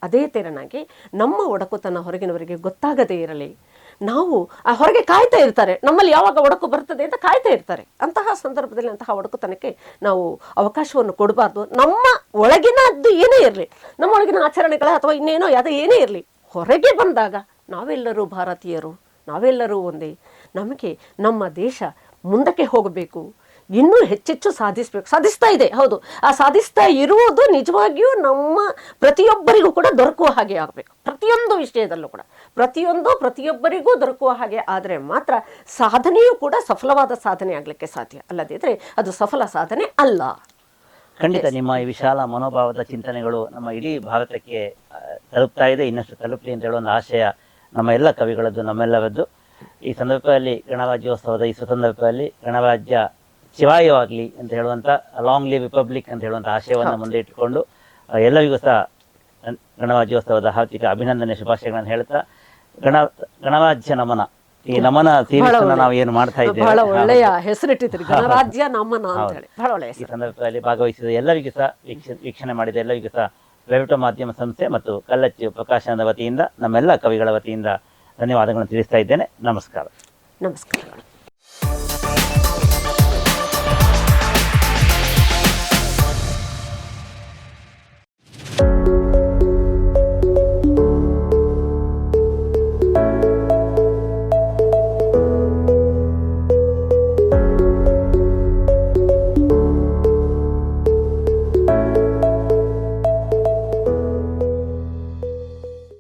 ಅದೇ ತೆರನಾಗಿ ನಮ್ಮ ಒಡಕುತನ ಹೊರಗಿನವರಿಗೆ ಗೊತ್ತಾಗದೇ ಇರಲಿ. ನಾವು ಆ ಹೊರಗೆ ಕಾಯ್ತಾ ಇರ್ತಾರೆ, ನಮ್ಮಲ್ಲಿ ಯಾವಾಗ ಒಡಕು ಬರ್ತದೆ ಅಂತ ಕಾಯ್ತಾ ಇರ್ತಾರೆ. ಅಂತಹ ಸಂದರ್ಭದಲ್ಲಿ ಅಂತಹ ಒಡಕುತನಕ್ಕೆ ನಾವು ಅವಕಾಶವನ್ನು ಕೊಡಬಾರ್ದು. ನಮ್ಮ ಒಳಗಿನದ್ದು ಏನೇ ಇರಲಿ, ನಮ್ಮ ಒಳಗಿನ ಆಚರಣೆಗಳ ಅಥವಾ ಇನ್ನೇನೋ ಯಾವುದೋ ಏನೇ ಇರಲಿ, ಹೊರಗೆ ಬಂದಾಗ ನಾವೆಲ್ಲರೂ ಭಾರತೀಯರು, ನಾವೆಲ್ಲರೂ ಒಂದೇ. ನಮಗೆ ನಮ್ಮ ದೇಶ ಮುಂದಕ್ಕೆ ಹೋಗಬೇಕು, ಇನ್ನೂ ಹೆಚ್ಚೆಚ್ಚು ಸಾಧಿಸ್ತಾ ಇದೆ. ಹೌದು, ಆ ಸಾಧಿಸ್ತಾ ಇರುವುದು ನಿಜವಾಗಿಯೂ ನಮ್ಮ ಪ್ರತಿಯೊಬ್ಬರಿಗೂ ಕೂಡ ದೊರಕುವ ಹಾಗೆ ಆಗಬೇಕು. ಪ್ರತಿಯೊಂದು ವಿಷಯದಲ್ಲೂ ಕೂಡ ಪ್ರತಿಯೊಬ್ಬರಿಗೂ ದೊರಕುವ ಹಾಗೆ ಆದರೆ ಮಾತ್ರ ಸಾಧನೆಯೂ ಕೂಡ ಸಫಲವಾದ ಸಾಧನೆ ಆಗಲಿಕ್ಕೆ ಸಾಧ್ಯ. ಅಲ್ಲದಿದ್ದರೆ ಅದು ಸಫಲ ಸಾಧನೆ ಅಲ್ಲ. ಖಂಡಿತ ನಿಮ್ಮ ಈ ವಿಶಾಲ ಮನೋಭಾವದ ಚಿಂತನೆಗಳು ನಮ್ಮ ಇಡೀ ಭಾರತಕ್ಕೆ ತಲುಪ್ತಾ ಇದೆ. ಇನ್ನಷ್ಟು ತಲುಪಲಿ ಅಂತ ಹೇಳೋ ಒಂದು ಆಶಯ ನಮ್ಮ ಎಲ್ಲ ಕವಿಗಳದ್ದು, ನಮ್ಮೆಲ್ಲರದ್ದು. ಈ ಸಂದರ್ಭದಲ್ಲಿ ಗಣರಾಜ್ಯೋತ್ಸವದ ಈ ಸಂದರ್ಭದಲ್ಲಿ ಗಣರಾಜ್ಯ ಶಿವಾಯವಾಗಲಿ ಅಂತ ಹೇಳುವಂಥ ಲಾಂಗ್ ಲಿವ್ ರಿಪಬ್ಲಿಕ್ ಅಂತ ಹೇಳುವಂಥ ಆಶಯವನ್ನು ಮುಂದೆ ಇಟ್ಟುಕೊಂಡು ಎಲ್ಲರಿಗೂ ಸಹ ಗಣರಾಜ್ಯೋತ್ಸವದ ಹಾರ್ದಿಕ ಅಭಿನಂದನೆ, ಶುಭಾಶಯಗಳನ್ನು ಹೇಳ್ತಾ ಗಣರಾಜ್ಯ ನಮನ, ಈ ನಮನ ಸೀರೀಸ್ ನಾವು ಏನು ಮಾಡ್ತಾ ಇದ್ದೇವೆ, ಬಹಳ ಒಳ್ಳೆಯ ಹೆಸರಿಟ್ಟಿದ್ದೀರಿ, ಗಣರಾಜ್ಯ ನಮನ ಅಂತ ಹೇಳಿ. ಬಹಳ ಒಳ್ಳೆಯ ಈ ಸಂದರ್ಭದಲ್ಲಿ ಭಾಗವಹಿಸಿದ ಎಲ್ಲರಿಗೂ ಸಹ ವೀಕ್ಷಣೆ ಮಾಡಿದ ಎಲ್ಲರಿಗೂ ಸಹ ಪ್ರೈವೇಟ್ ಮಾಧ್ಯಮ ಸಂಸ್ಥೆ ಮತ್ತು ಕಲ್ಲಚ್ಚು ಪ್ರಕಾಶನದ ವತಿಯಿಂದ, ನಮ್ಮೆಲ್ಲ ಕವಿಗಳ ವತಿಯಿಂದ ಧನ್ಯವಾದಗಳನ್ನು ತಿಳಿಸ್ತಾ ಇದ್ದೇನೆ. ನಮಸ್ಕಾರ. ನಮಸ್ಕಾರಗಳು.